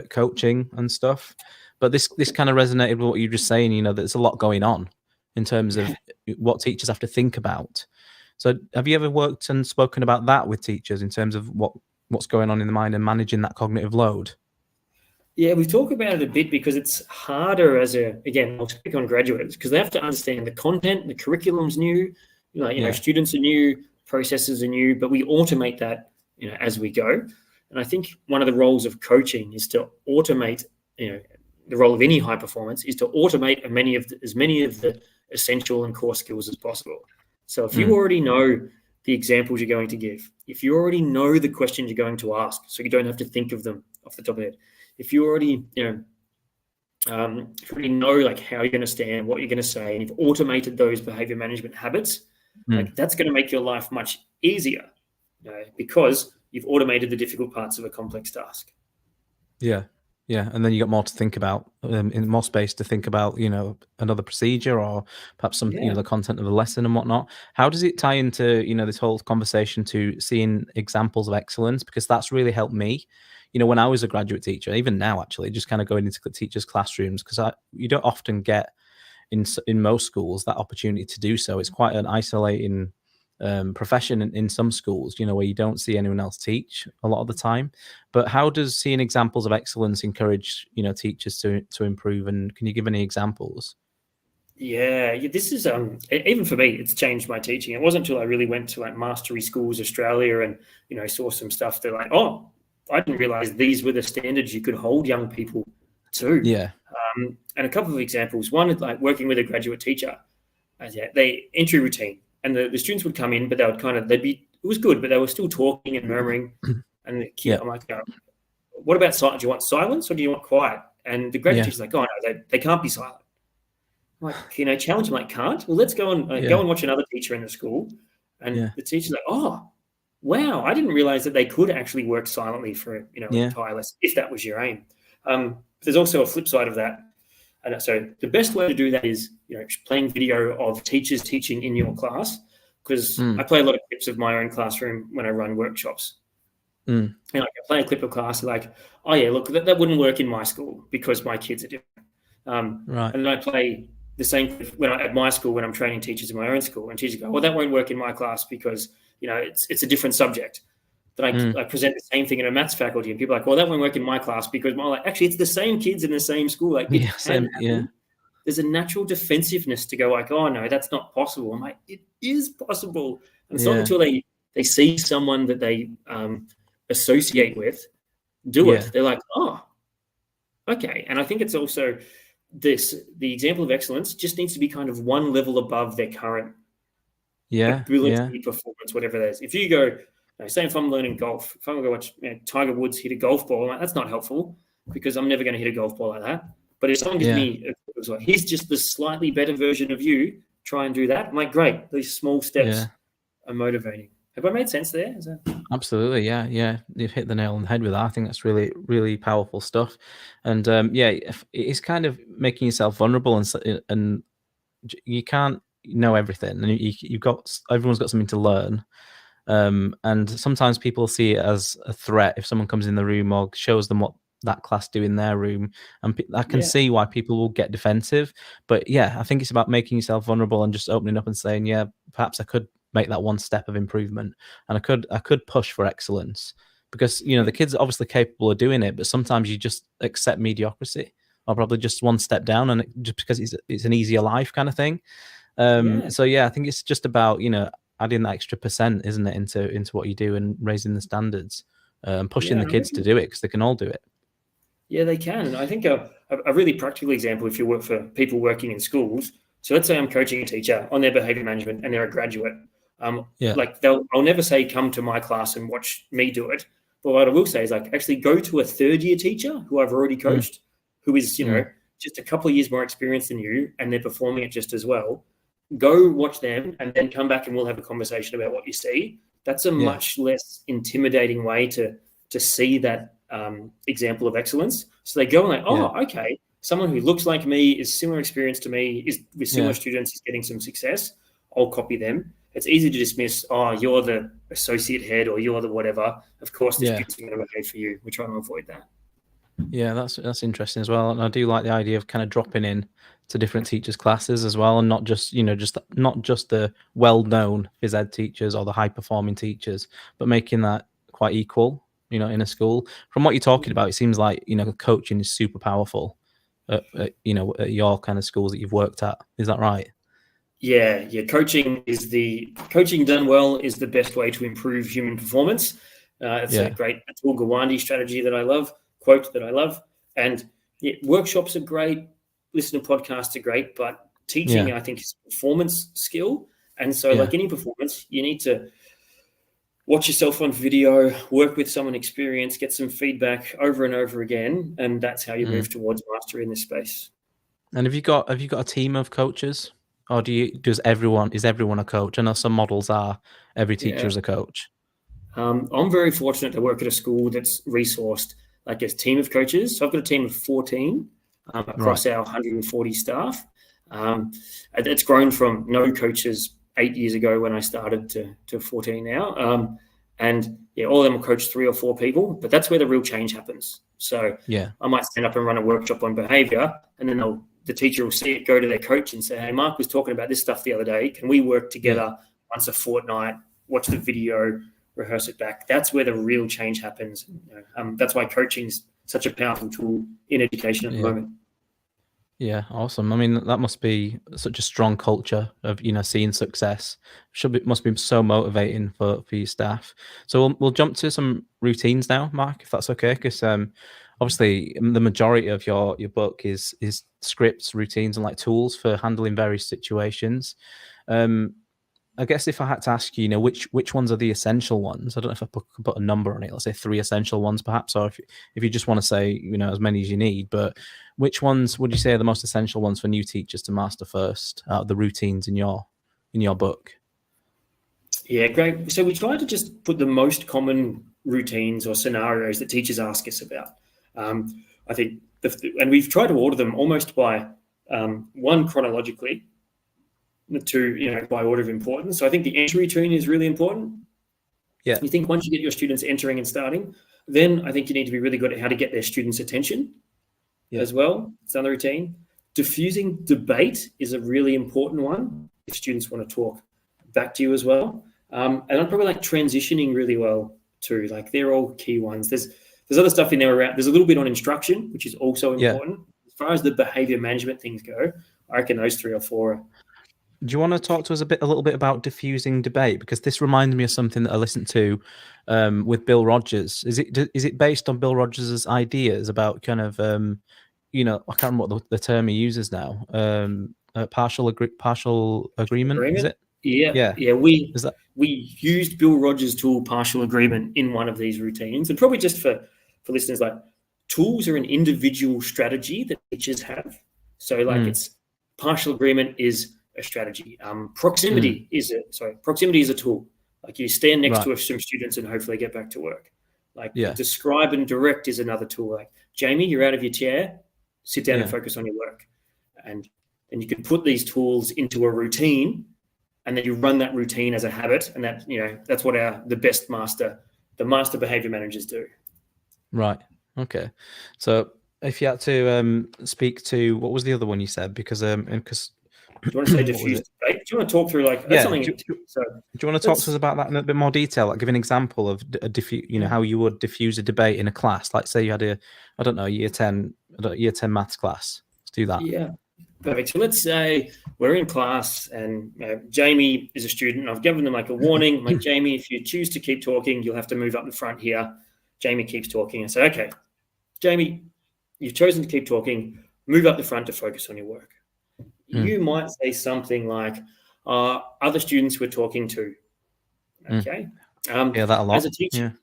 coaching and stuff. But this kind of resonated with what you were just saying. You know, there's a lot going on in terms of what teachers have to think about. So have you ever worked and spoken about that with teachers in terms of what's going on in the mind and managing that cognitive load? Yeah, we talk about it a bit because it's harder again, I'll speak on graduates, because they have to understand the content, the curriculum's new, you know, students are new, processes are new, but we automate that, you know, as we go. And I think one of the roles of coaching is to automate, the role of any high performance is to automate as many of the essential and core skills as possible. So if you already know the examples you're going to give, if you already know the questions you're going to ask, so you don't have to think of them off the top of your head, if you already, if you already know like how you're going to stand, what you're going to say, and you've automated those behavior management habits, like that's going to make your life much easier, because you've automated the difficult parts of a complex task. Yeah. And then you got more to think about, in more space to think about, another procedure or perhaps some, the content of a lesson and whatnot. How does it tie into, this whole conversation to seeing examples of excellence? Because that's really helped me, when I was a graduate teacher, even now, actually, just kind of going into teachers' classrooms, because you don't often get in most schools that opportunity to do so. It's quite an isolating profession in some schools, where you don't see anyone else teach a lot of the time. But how does seeing examples of excellence encourage, teachers to improve? And can you give any examples? Yeah, this is even for me, it's changed my teaching. It wasn't until I really went to like Mastery Schools Australia and saw some stuff that like, oh, I didn't realize these were the standards you could hold young people to. Yeah. And a couple of examples. One is like working with a graduate teacher. They entry routine, and the students would come in, but it was good, but they were still talking and murmuring. And the kid, I'm like, what about silence? Do you want silence or do you want quiet? And the graduate teacher's like, oh no, they can't be silent. I'm like, challenge them, like, can't? Well, let's go and go and watch another teacher in the school. And the teacher's like, oh, wow, I didn't realize that they could actually work silently for an entire lesson if that was your aim. There's also a flip side of that. And so the best way to do that is, playing video of teachers teaching in your class, because I play a lot of clips of my own classroom when I run workshops. And I play a clip of class like, oh yeah, look, that wouldn't work in my school because my kids are different. Right. And then I play the same clip at my school when I'm training teachers in my own school, and teachers go, well, that won't work in my class because, it's a different subject. Then I present the same thing in a maths faculty, and people are like, well, that won't work in my class because actually it's the same kids in the same school. Like, there's a natural defensiveness to go like, oh no, that's not possible. I'm like, it is possible. And it's not until they see someone that they associate with do it. They're like, oh, okay. And I think it's also the example of excellence just needs to be kind of one level above their current ability, performance, whatever that is. If you go, say if I'm learning golf, if I'm going to go watch Tiger Woods hit a golf ball, I'm like, that's not helpful because I'm never going to hit a golf ball like that. But if someone gives me, he's just the slightly better version of you, try and do that. I'm like, great, these small steps are motivating. Have I made sense there? Absolutely, yeah. You've hit the nail on the head with that. I think that's really, really powerful stuff. And it's kind of making yourself vulnerable, and you can't know everything, and everyone's got something to learn. And sometimes people see it as a threat if someone comes in the room or shows them what that class do in their room, and I can see why people will get defensive. But I think it's about making yourself vulnerable and just opening up and saying, perhaps I could make that one step of improvement, and I could push for excellence, because the kids are obviously capable of doing it, but sometimes you just accept mediocrity or probably just one step down, and just because it's an easier life kind of thing. So I think it's just about adding that extra percent, isn't it, into what you do and raising the standards, and pushing the kids to do it, because they can all do it. Yeah, they can. And I think a really practical example, if you work for people working in schools, so let's say I'm coaching a teacher on their behavior management and they're a graduate. I'll never say come to my class and watch me do it. But what I will say is actually go to a third year teacher who I've already coached, who is, just a couple of years more experienced than you, and they're performing it just as well. Go watch them and then come back and we'll have a conversation about what you see. That's a much less intimidating way to see that example of excellence. So they go and okay, someone who looks like me, is similar experience to me, is with similar students, is getting some success. I'll copy them. It's easy to dismiss, oh, you're the associate head or you're the whatever. Of course, this student's going to behave for you. We're trying to avoid that. Yeah, that's interesting as well. And I do like the idea of kind of dropping in to different teachers' classes as well, and not just not just the well-known phys ed teachers or the high-performing teachers, but making that quite equal, in a school. From what you're talking about, it seems like coaching is super powerful at your kind of schools that you've worked at. Is that right? Yeah. Coaching done well is the best way to improve human performance. It's a great Atul Gawande strategy that I love, quote that I love. And workshops are great, listen to podcasts are great, but teaching, I think, is a performance skill. And so like any performance, you need to watch yourself on video, work with someone experienced, get some feedback over and over again. And that's how you move towards mastery in this space. And have you got a team of coaches? Or is everyone a coach? I know some models are every teacher is a coach. I'm very fortunate to work at a school that's resourced like a team of coaches. So I've got a team of 14 across our 140 staff. It's grown from no coaches 8 years ago when I started to 14 now. And all of them will coach 3 or 4 people, but that's where the real change happens. So I might stand up and run a workshop on behaviour, and then the teacher will see it, go to their coach and say, hey, Mark was talking about this stuff the other day. Can we work together once a fortnight, watch the video, rehearse it back? That's where the real change happens. That's why coaching is such a powerful tool in education at the moment. Yeah, awesome. I mean, that must be such a strong culture of, seeing success. Must be so motivating for your staff. So we'll jump to some routines now, Mark, if that's okay, because obviously the majority of your book is scripts, routines, and like tools for handling various situations. I guess if I had to ask you, which ones are the essential ones? I don't know if I could put a number on it. Let's say 3 essential ones, perhaps, or if you just want to say, as many as you need. But which ones would you say are the most essential ones for new teachers to master first? The routines in your book. Yeah, great. So we try to just put the most common routines or scenarios that teachers ask us about. I think, and we've tried to order them almost by one chronologically. The 2, by order of importance. So I think the entry routine is really important. Yeah. You think once you get your students entering and starting, then I think you need to be really good at how to get their students' attention as well. It's another routine. Diffusing debate is a really important one if students want to talk back to you as well. And I'd probably like transitioning really well too. Like they're all key ones. There's other stuff in there around. There's a little bit on instruction, which is also important. As far as the behavior management things go, I reckon those 3 or 4 Do you want to talk to us a little bit about diffusing debate? Because this reminds me of something that I listened to with Bill Rogers. Is it based on Bill Rogers' ideas about kind of, I can't remember what the term he uses now. Partial agreement. Is it? Yeah. We used Bill Rogers' tool, partial agreement, in one of these routines, and probably just for listeners, like tools are an individual strategy that teachers have. So it's partial agreement is a strategy. Proximity is a tool. Like you stand next to some students and hopefully get back to work. Describe and direct is another tool. Like, Jamie, you're out of your chair, sit down and focus on your work. And then you can put these tools into a routine, and then you run that routine as a habit. And that, that's what the master behavior managers do. Right. Okay. So if you had to speak to, what was the other one you said? Because do you want to say diffuse debate? Do you want to talk through something? Do you want to talk to us about that in a bit more detail? Like give an example of how you would diffuse a debate in a class. Like say you had year 10 maths class. Let's do that. Yeah, perfect. So let's say we're in class and Jamie is a student. I've given them like a warning. Like, Jamie, if you choose to keep talking, you'll have to move up the front here. Jamie keeps talking. I say, okay, Jamie, you've chosen to keep talking. Move up the front to focus on your work. You might say something like, other students we're talking to. Okay. That a lot. As a teacher,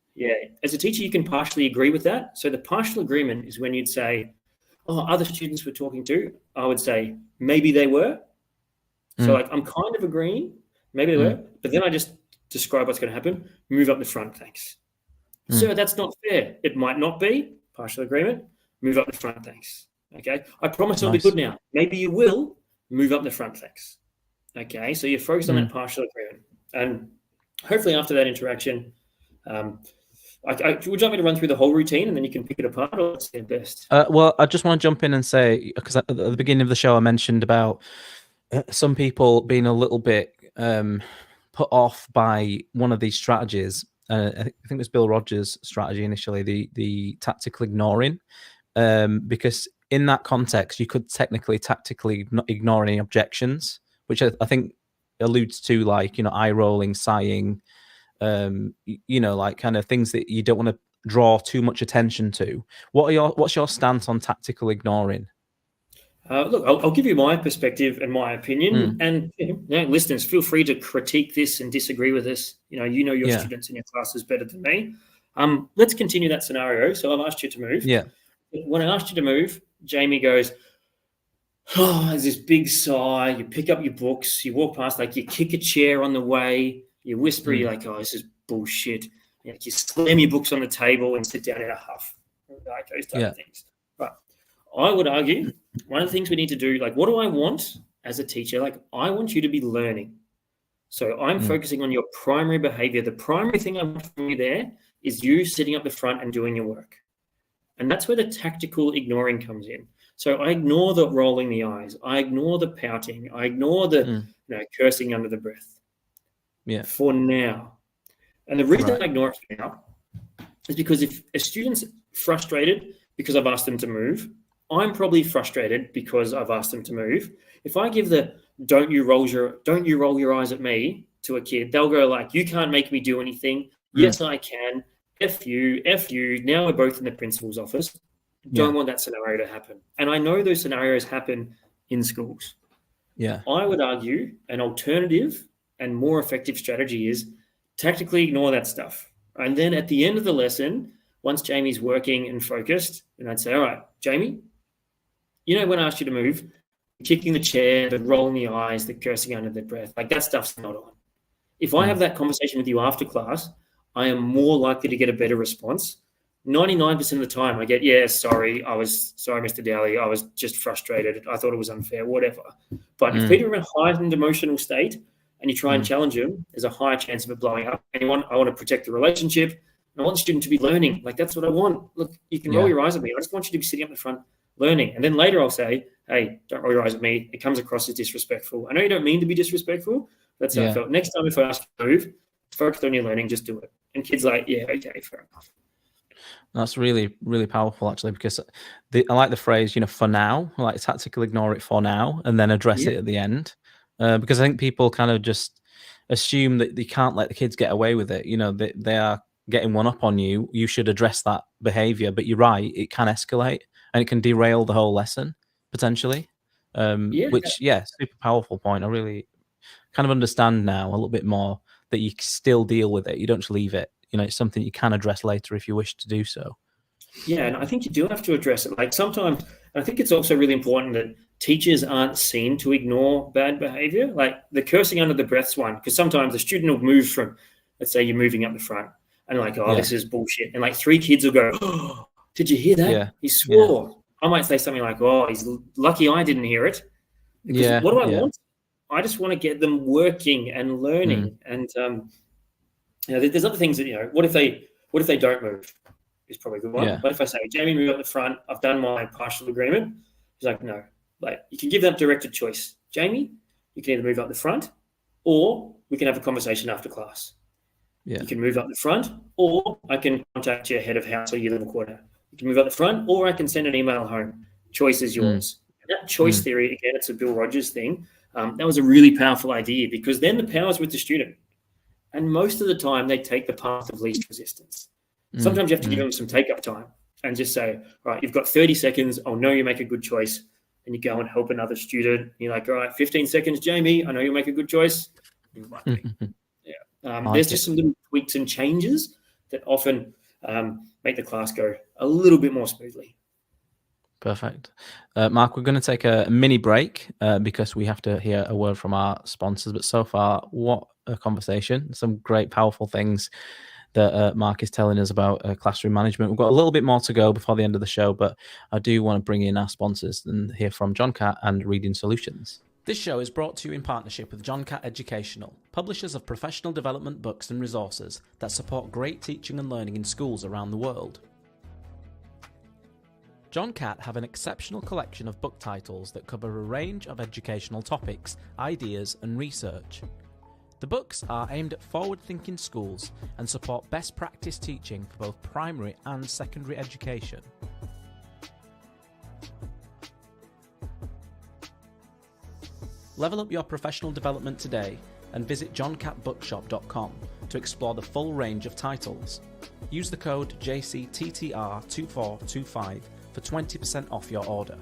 as a teacher, you can partially agree with that. So the partial agreement is when you'd say, other students we're talking to. I would say, maybe they were. So I'm kind of agreeing. Maybe they were. But then I just describe what's going to happen. Move up the front, thanks. So that's not fair. It might not be. Partial agreement. Move up the front, thanks. Okay. I promise it'll be good now.Maybe you will. Move up the front, thanks. Okay, so you're focused on that partial agreement. And hopefully after that interaction, would you like me to run through the whole routine and then you can pick it apart, or what's the best? Well, I just want to jump in and say, because at the beginning of the show I mentioned about some people being a little bit put off by one of these strategies. I think it was Bill Rogers' strategy initially, the tactical ignoring, because in that context, you could tactically not ignore any objections, which I think alludes to eye rolling, sighing, like kind of things that you don't want to draw too much attention to. What's your stance on tactical ignoring? Look, I'll give you my perspective and my opinion, and listeners, feel free to critique this and disagree with us. Your students in your classes better than me. Let's continue that scenario. So I've asked you to move. Yeah. When I asked you to move, Jamie goes, "Oh," there's this big sigh. You pick up your books. You walk past, like you kick a chair on the way. You whisper, you're like, "Oh, this is bullshit." You slam your books on the table and sit down in a huff. Like those type of things. But I would argue one of the things we need to do, like, what do I want as a teacher? Like, I want you to be learning. So I'm focusing on your primary behavior. The primary thing I want from you there is you sitting up the front and doing your work. And that's where the tactical ignoring comes in. So I ignore the rolling the eyes. I ignore the pouting. I ignore the cursing under the breath. Yeah. For now. And the reason I ignore it for now is because if a student's frustrated because I've asked them to move, I'm probably frustrated because I've asked them to move. If I give the don't you roll your eyes at me to a kid, they'll go like, "You can't make me do anything." Yes, I can. F you. Now we're both in the principal's office. Don't want that scenario to happen. And I know those scenarios happen in schools. Yeah. I would argue an alternative and more effective strategy is tactically ignore that stuff. And then at the end of the lesson, once Jamie's working and focused, and I'd say, "All right, Jamie, when I asked you to move, kicking the chair, the rolling the eyes, the cursing under the breath, like that stuff's not on." If I have that conversation with you after class, I am more likely to get a better response. 99% of the time I get, "Yeah, sorry, Mr. Dowley, I was just frustrated. I thought it was unfair," whatever. But if people are in a heightened emotional state and you try and challenge them, there's a higher chance of it blowing up. And I want to protect the relationship. I want the student to be learning. Like, that's what I want. Look, you can roll your eyes at me. I just want you to be sitting up the front learning. And then later I'll say, "Hey, don't roll your eyes at me. It comes across as disrespectful. I know you don't mean to be disrespectful. That's how I felt. Next time if I ask you to move, focus on your learning, just do it." And kids like, "Yeah, okay, fair enough." That's really, really powerful, actually, because I like the phrase, for now, like tactical ignore it for now and then address it at the end. Because I think people kind of just assume that they can't let the kids get away with it. They are getting one up on you. You should address that behavior. But you're right, it can escalate and it can derail the whole lesson potentially. Which, super powerful point. I really kind of understand now a little bit more that you still deal with it. You don't just leave it. It's something you can address later if you wish to do so. Yeah, and I think you do have to address it. Like sometimes, I think it's also really important that teachers aren't seen to ignore bad behavior. Like the cursing under the breath's one, because sometimes the student will move from, let's say you're moving up the front and like, "Oh, this is bullshit." And like 3 kids will go, "Oh, did you hear that? Yeah. He swore." Yeah. I might say something like, "Oh, he's lucky I didn't hear it." Because what do I want? I just want to get them working and learning. And there's other things that, what if they don't move? Is probably a good one. But if I say, "Jamie, move up the front, I've done my partial agreement," he's like, "No." Like, you can give that directed choice. "Jamie, you can either move up the front or we can have a conversation after class. Yeah. You can move up the front or I can contact your head of house or your little quarter. You can move up the front or I can send an email home. Choice is yours." And that choice theory, again, it's a Bill Rogers thing. That was a really powerful idea because then the power's with the student. And most of the time, they take the path of least resistance. Sometimes you have to give them some take-up time and just say, "All right, you've got 30 seconds. I'll know you make a good choice." And you go and help another student. And you're like, "All right, 15 seconds, Jamie. I know you'll make a good choice." You might be. There's just some little tweaks and changes that often make the class go a little bit more smoothly. Perfect. Mark, we're going to take a mini break because we have to hear a word from our sponsors. But so far, what a conversation. Some great, powerful things that Mark is telling us about classroom management. We've got a little bit more to go before the end of the show, but I do want to bring in our sponsors and hear from John Catt and Reading Solutions. This show is brought to you in partnership with John Catt Educational, publishers of professional development books and resources that support great teaching and learning in schools around the world. John Catt have an exceptional collection of book titles that cover a range of educational topics, ideas and research. The books are aimed at forward-thinking schools and support best practice teaching for both primary and secondary education. Level up your professional development today and visit johncattbookshop.com to explore the full range of titles. Use the code JCTTR2425 for 20% off your order.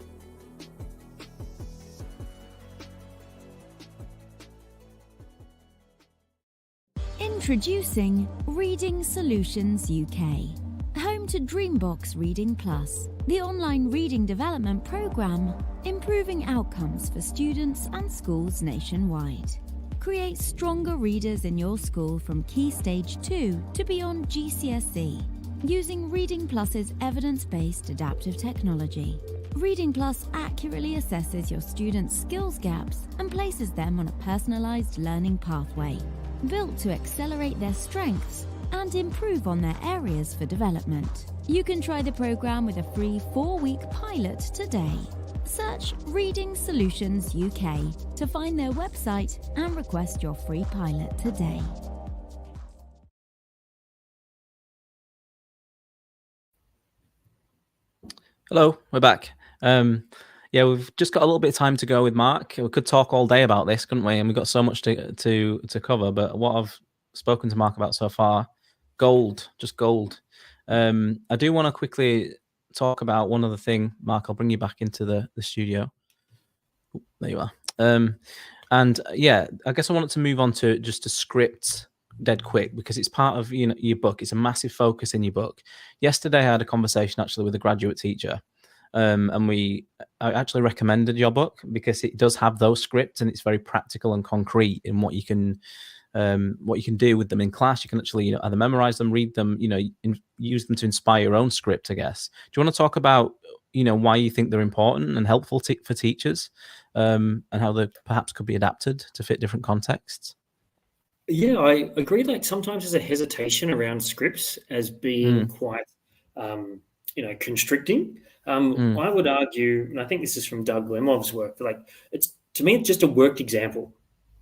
Introducing Reading Solutions UK, home to Dreambox Reading Plus, the online reading development programme, improving outcomes for students and schools nationwide. Create stronger readers in your school from Key Stage 2 to beyond GCSE, using Reading Plus's evidence-based adaptive technology. Reading Plus accurately assesses your students' skills gaps and places them on a personalised learning pathway, built to accelerate their strengths and improve on their areas for development. You can try the programme with a free 4-week pilot today. Search Reading Solutions UK to find their website and request your free pilot today. Hello, we're back. Yeah, we've just got a little bit of time to go with Mark. We could talk all day about this, couldn't we? And we've got so much to cover. But what I've spoken to Mark about so far, gold, just gold. I do want to quickly talk about one other thing. Mark, I'll bring you back into the studio. There you are. And yeah, I guess I wanted to move on to just a script dead quick, because it's part of your book. It's a massive focus in your book. Yesterday I had a conversation actually with a graduate teacher, and I actually recommended your book because it does have those scripts and it's very practical and concrete in what you can do with them in class. You can actually either memorize them, read them, use them to inspire your own script, I guess. Do you want to talk about why you think they're important and helpful for teachers, and how they perhaps could be adapted to fit different contexts? Yeah, I agree. Like sometimes there's a hesitation around scripts as being quite, constricting. I would argue, and I think this is from Doug Lemov's work, but to me, it's just a worked example.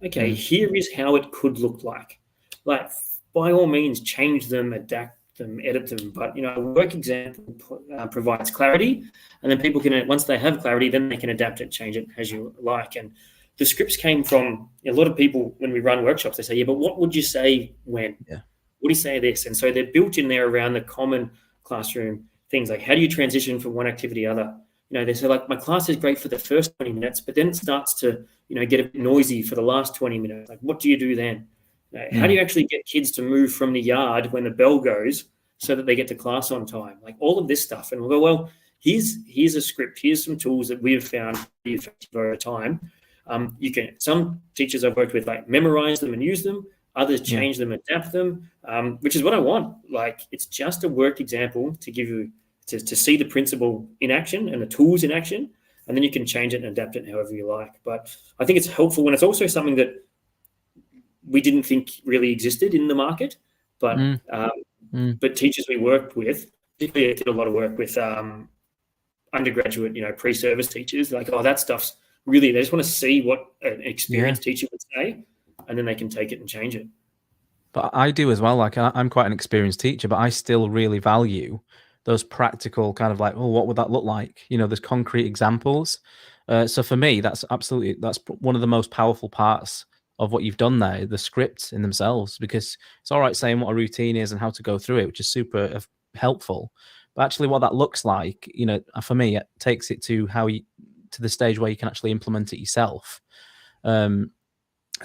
Okay, here is how it could look like. Like, by all means, change them, adapt them, edit them. But, a work example provides clarity, and then people can, once they have clarity, then they can adapt it, change it as you like. And the scripts came from a lot of people when we run workshops. They say, yeah, but what would you say when? Yeah. What do you say this? And so they're built in there around the common classroom things, like how do you transition from one activity to other? They say, like, my class is great for the first 20 minutes, but then it starts to, get a bit noisy for the last 20 minutes. Like, what do you do then? How do you actually get kids to move from the yard when the bell goes so that they get to class on time? Like all of this stuff. And we'll go, well, here's a script. Here's some tools that we have found pretty effective over time. Some teachers I've worked with, like, memorize them and use them. Others change them, adapt them, which is what I want. Like, it's just a work example to give you to see the principle in action and the tools in action, and then you can change it and adapt it however you like. But I think it's helpful when it's also something that we didn't think really existed in the market. But but teachers we worked with, particularly I did a lot of work with undergraduate, pre-service teachers, like, oh, that stuff's really, they just want to see what an experienced teacher would say, and then they can take it and change it. But I do as well. Like, I'm quite an experienced teacher, but I still really value those practical kind of like, oh, what would that look like? There's concrete examples. So for me, that's one of the most powerful parts of what you've done there, the scripts in themselves, because it's all right saying what a routine is and how to go through it, which is super helpful. But actually what that looks like, for me, it takes it to to the stage where you can actually implement it yourself. So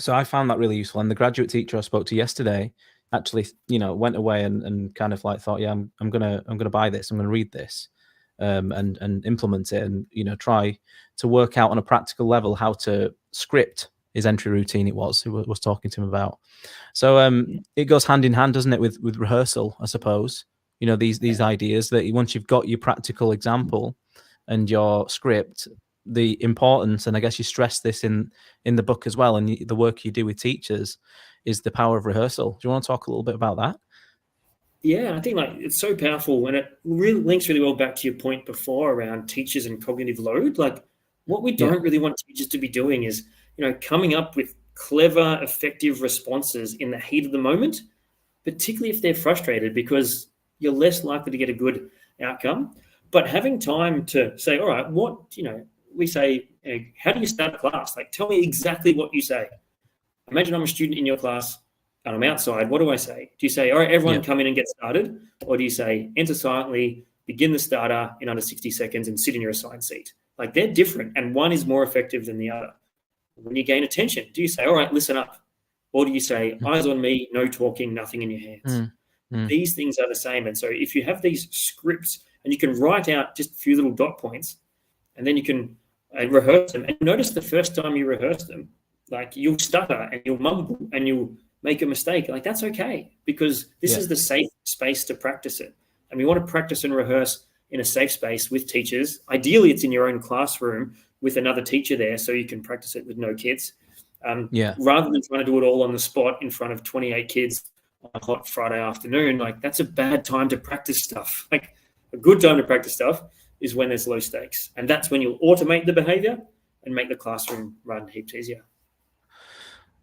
I found that really useful. And the graduate teacher I spoke to yesterday actually, went away and kind of like thought, yeah, I'm gonna buy this, I'm gonna read this, and implement it, and try to work out on a practical level how to script his entry routine. It was talking to him about. So it goes hand in hand, doesn't it, with rehearsal, I suppose. These ideas that once you've got your practical example and your script, the importance, and I guess you stress this in the book as well, and the work you do with teachers, is the power of rehearsal. Do you want to talk a little bit about that? Yeah, I think it's so powerful, and it really links really well back to your point before around teachers and cognitive load. Like, what we don't really want teachers to be doing is, coming up with clever, effective responses in the heat of the moment, particularly if they're frustrated, because you're less likely to get a good outcome. But having time to say, all right, we say, how do you start a class? Like, tell me exactly what you say. Imagine I'm a student in your class. and I'm outside, what do I say? Do you say, all right, everyone come in and get started? Or do you say, enter silently, begin the starter in under 60 seconds and sit in your assigned seat? Like, they're different, and one is more effective than the other. When you gain attention, do you say, all right, listen up? Or do you say, eyes on me, no talking, nothing in your hands? These things are the same. And so if you have these scripts and you can write out just a few little dot points, and then you can rehearse them, and notice the first time you rehearse them, like, you'll stutter and you'll mumble and you'll make a mistake. Like, that's okay, because this is the safe space to practice it. And we want to practice and rehearse in a safe space with teachers. Ideally, it's in your own classroom with another teacher there, so you can practice it with no kids. Rather than trying to do it all on the spot in front of 28 kids on a hot Friday afternoon, like, that's a bad time to practice stuff. Like, a good time to practice stuff is when there's low stakes. And that's when you'll automate the behavior and make the classroom run heaps easier.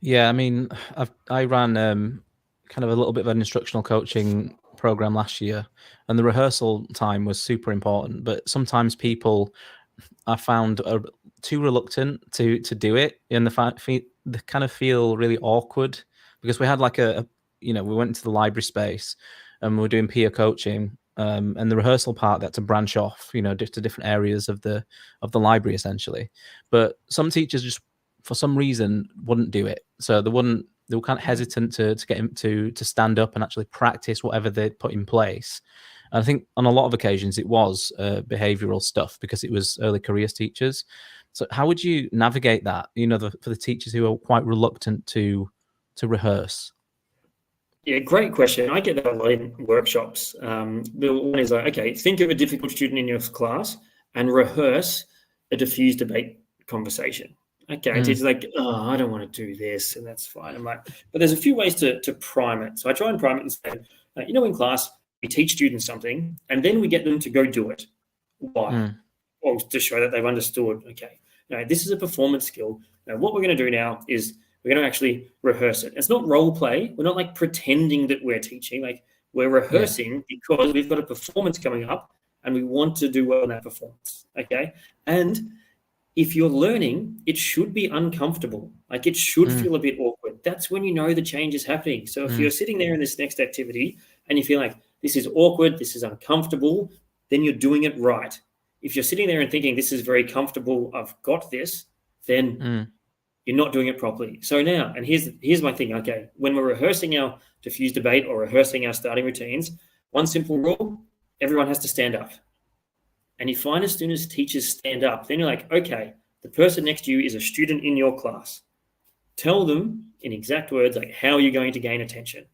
Yeah, I mean, I ran kind of a little bit of an instructional coaching program last year, and the rehearsal time was super important. But sometimes people, I found, are too reluctant to do it, and they kind of feel really awkward, because we had like we went into the library space and we were doing peer coaching, and the rehearsal part, they had to branch off, to different areas of the library essentially. But some teachers just, for some reason, wouldn't do it. So they were kind of hesitant to get him to stand up and actually practice whatever they put in place. And I think on a lot of occasions it was behavioral stuff, because it was early careers teachers. So how would you navigate that, for the teachers who are quite reluctant to rehearse? Yeah, great question. I get that a lot in workshops. The one is like, okay, think of a difficult student in your class and rehearse a diffused debate conversation. Okay, teacher's like, oh, I don't want to do this, and that's fine. I'm like, but there's a few ways to prime it. So I try and prime it and say, in class, we teach students something, and then we get them to go do it. Why? Well, to show that they've understood. Okay, this is a performance skill. Now, what we're going to do now is we're going to actually rehearse it. It's not role play. We're not like pretending that we're teaching. Like, we're rehearsing because we've got a performance coming up, and we want to do well in that performance. Okay, and if you're learning, it should be uncomfortable. Like, it should feel a bit awkward. That's when you know the change is happening. So if you're sitting there in this next activity and you feel like this is awkward, this is uncomfortable, then you're doing it right. If you're sitting there and thinking this is very comfortable, I've got this, then you're not doing it properly. So now, and here's my thing. Okay, when we're rehearsing our diffused debate or rehearsing our starting routines, one simple rule: everyone has to stand up. And you find as soon as teachers stand up, then you're like, okay, the person next to you is a student in your class. Tell them in exact words, like, how you're going to gain attention.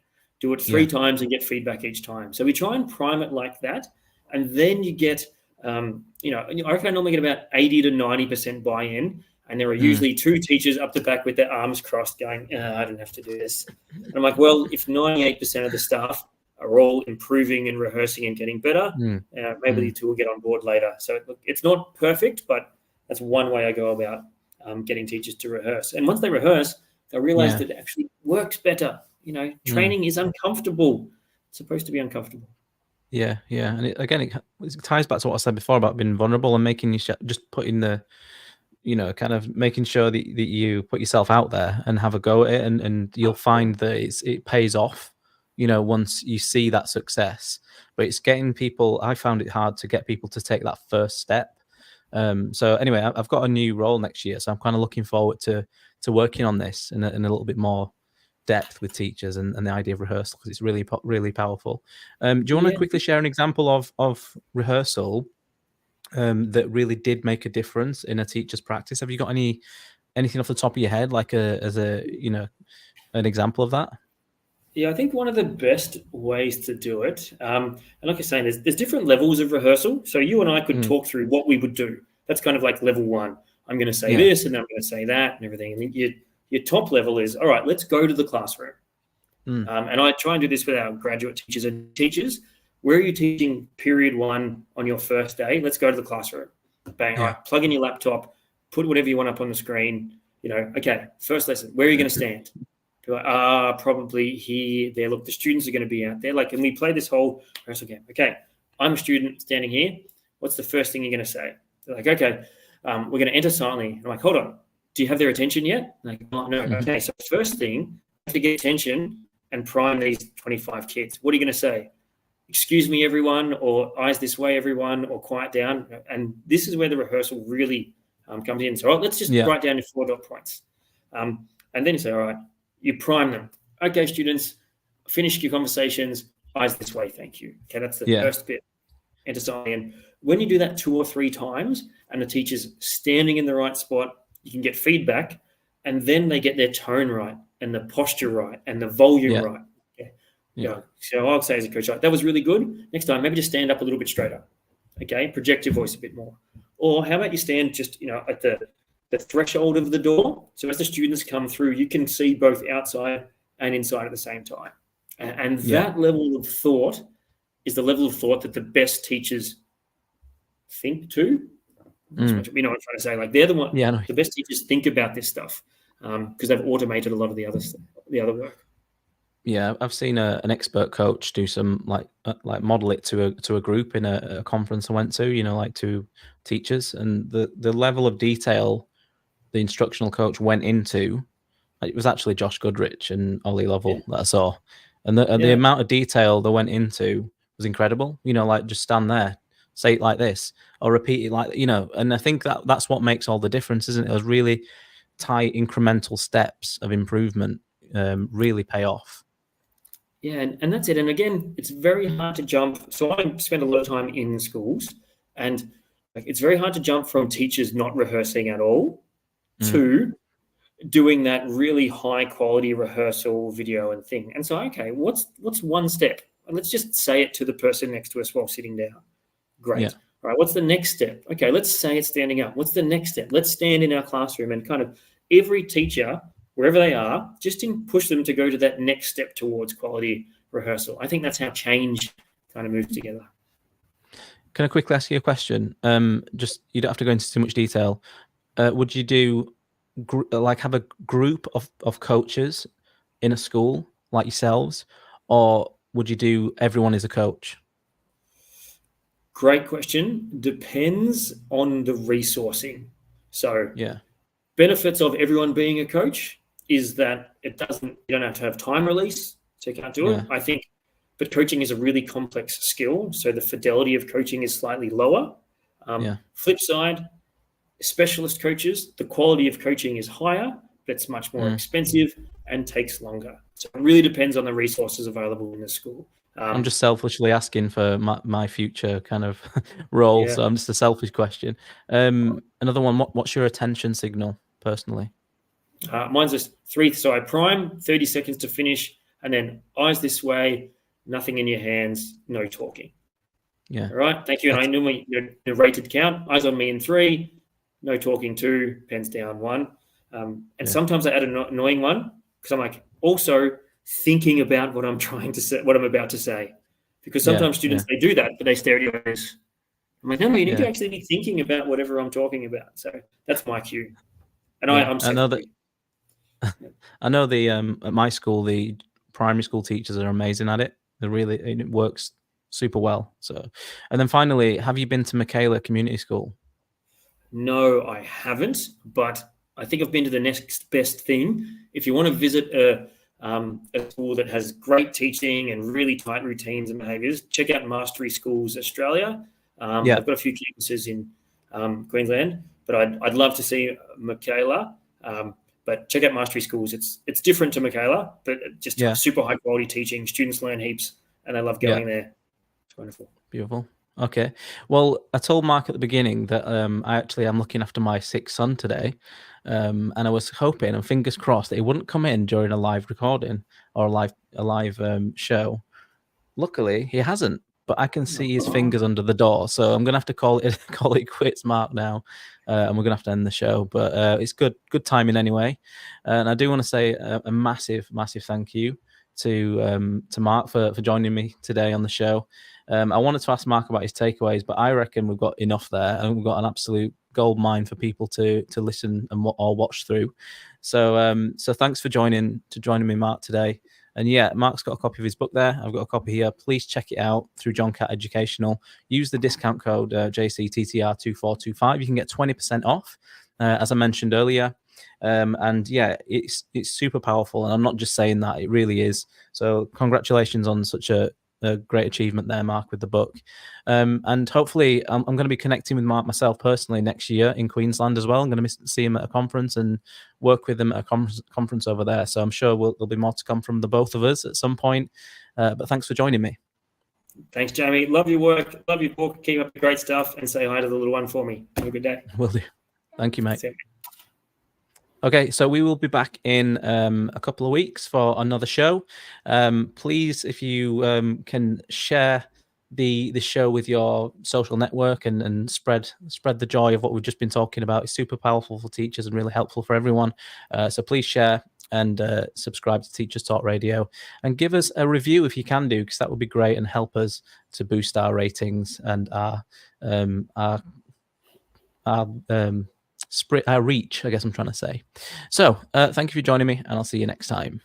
Do it 3 times and get feedback each time. So we try and prime it like that. And then you get, I reckon I normally get about 80 to 90% buy-in. And there are usually 2 teachers up the back with their arms crossed going, I don't have to do this. And I'm like, well, if 98% of the staff are all improving and rehearsing and getting better, maybe the 2 will get on board later. So look, it's not perfect, but that's one way I go about getting teachers to rehearse. And once they rehearse, they'll realize that it actually works better. Training is uncomfortable. It's supposed to be uncomfortable. Yeah. And it ties back to what I said before about being vulnerable and making you just putting the, kind of making sure that you put yourself out there and have a go at it, and you'll find that it pays off. Once you see that success. But it's getting people, I found it hard to get people to take that first step. So anyway, I've got a new role next year, so I'm kind of looking forward to working on this in a little bit more depth with teachers and the idea of rehearsal, because it's really, really powerful. Do you want to quickly share an example of rehearsal that really did make a difference in a teacher's practice? Have you got anything off the top of your head, like an example of that? Yeah, I think one of the best ways to do it, and like I was saying, there's different levels of rehearsal. So you and I could talk through what we would do. That's kind of like level 1. I'm going to say this, and then I'm going to say that, and everything. And your top level is, all right, let's go to the classroom. And I try and do this with our graduate teachers and teachers. Where are you teaching period 1 on your first day? Let's go to the classroom. Bang, all right, plug in your laptop, put whatever you want up on the screen. Okay, first lesson, where are you going to stand? Probably here, there. Look, the students are going to be out there. Like, and we play this whole rehearsal game. Okay, I'm a student standing here. What's the first thing you're going to say? They're like, okay, we're going to enter silently. I'm like, hold on. Do you have their attention yet? Like, oh, no. Okay, so first thing, to get attention, and prime these 25 kids. What are you going to say? Excuse me, everyone, or eyes this way, everyone, or quiet down. And this is where the rehearsal really comes in. So let's just write down your 4 dot points. And then you say, all right, you prime them. Okay, students, finish your conversations, eyes this way, thank you. Okay, that's the first bit. Enter sign. And when you do that 2 or 3 times and the teacher's standing in the right spot, you can get feedback, and then they get their tone right and the posture right and the volume right. Okay. Yeah. So I'll say as a coach, like, that was really good. Next time, maybe just stand up a little bit straighter. Okay, project your voice a bit more. Or how about you stand just, at the threshold of the door. So as the students come through, you can see both outside and inside at the same time. And that level of thought is the level of thought that the best teachers think to. You know what I'm trying to say? Like, they're the one. Yeah, the best teachers think about this stuff because they've automated a lot of the other work. Yeah, I've seen an expert coach do some like model it to a group in a conference I went to. Like to teachers, and the level of detail the instructional coach went into. It was actually Josh Goodrich and Ollie Lovell that I saw, and the amount of detail they went into was incredible. Like, just stand there, say it like this, or repeat it like, and I think that's what makes all the difference, isn't it? Those really tight incremental steps of improvement really pay off. Yeah, and that's it. And again, it's very hard to jump. So I spend a lot of time in schools, and it's very hard to jump from teachers not rehearsing at all to doing that really high quality rehearsal video and thing. And so, okay, what's one step? And let's just say it to the person next to us while sitting down. Great. Yeah. All right, what's the next step? Okay, let's say it's standing up. What's the next step? Let's stand in our classroom, and kind of every teacher, wherever they are, just push them to go to that next step towards quality rehearsal. I think that's how change kind of moves together. Can I quickly ask you a question? Just, you don't have to go into too much detail. Would you do have a group of coaches in a school like yourselves, or would you do everyone is a coach? Great question. Depends on the resourcing. So benefits of everyone being a coach is that you don't have to have time release, so you can't do it. I think, but coaching is a really complex skill, so the fidelity of coaching is slightly lower. Flip side, specialist coaches, the quality of coaching is higher, but it's much more expensive and takes longer. So it really depends on the resources available in the school. I'm just selfishly asking for my future kind of role, so I'm just a selfish question. Another one, what's your attention signal personally? Mine's just 3. So I prime, 30 seconds to finish, and then eyes this way, nothing in your hands, no talking. Yeah. All right, thank you. And I normally rated count, eyes on me in 3, no talking 2, pens down 1. And sometimes I add an annoying one because I'm like, also thinking about what I'm trying to say, what I'm about to say. Because sometimes students, they do that, but they stare at your eyes. I'm like, no, you need to actually be thinking about whatever I'm talking about. So that's my cue. And I'm I know that. I know at my school, the primary school teachers are amazing at it. It works super well. So, and then finally, have you been to Michaela Community School? No, I haven't, but I think I've been to the next best thing. If you want to visit a school that has great teaching and really tight routines and behaviours, check out Mastery Schools Australia. I've got a few campuses in Queensland, but I'd love to see Michaela. But check out Mastery Schools. It's different to Michaela, but just super high quality teaching. Students learn heaps, and I love going there. It's wonderful. Beautiful. Okay. Well, I told Mark at the beginning that I'm looking after my 6th son today. And I was hoping, and fingers crossed, that he wouldn't come in during a live recording or a live show. Luckily, he hasn't, but I can see his fingers under the door. So I'm going to have to call it quits, Mark, now. And we're going to have to end the show. But it's good timing anyway. And I do want to say a massive, massive thank you to Mark for joining me today on the show. I wanted to ask Mark about his takeaways, but I reckon we've got enough there, and we've got an absolute gold mine for people to listen and or watch through. So thanks for joining me, Mark, today. And Mark's got a copy of his book there. I've got a copy here. Please check it out through John Catt Educational. Use the discount code JCTTR2425. You can get 20% off. As I mentioned earlier, And yeah, it's super powerful, and I'm not just saying that, it really is. So congratulations on such a great achievement there, Mark, with the book. And hopefully I'm going to be connecting with Mark myself personally next year in Queensland as well. I'm going to see him at a conference and work with him at a conference over there. So I'm sure there'll be more to come from the both of us at some point. But thanks for joining me. Thanks, Jamie. Love your work. Love your book. Keep up the great stuff, and say hi to the little one for me. Have a good day. Will do. Thank you, mate. Okay, so we will be back in a couple of weeks for another show. Please, if you can share the show with your social network and spread the joy of what we've just been talking about. It's super powerful for teachers and really helpful for everyone. So please share and subscribe to Teachers Talk Radio, and give us a review if you can do, because that would be great and help us to boost our ratings and our reach, I guess I'm trying to say. So thank you for joining me, and I'll see you next time.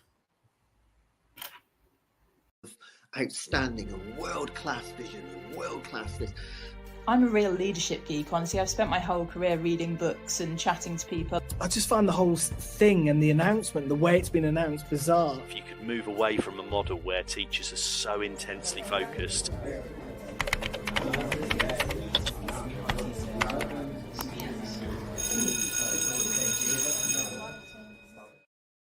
Outstanding and world-class vision and world-class this. I'm a real leadership geek, honestly. I've spent my whole career reading books and chatting to people. I just find the whole thing and the announcement, the way it's been announced, bizarre. If you could move away from a model where teachers are so intensely focused.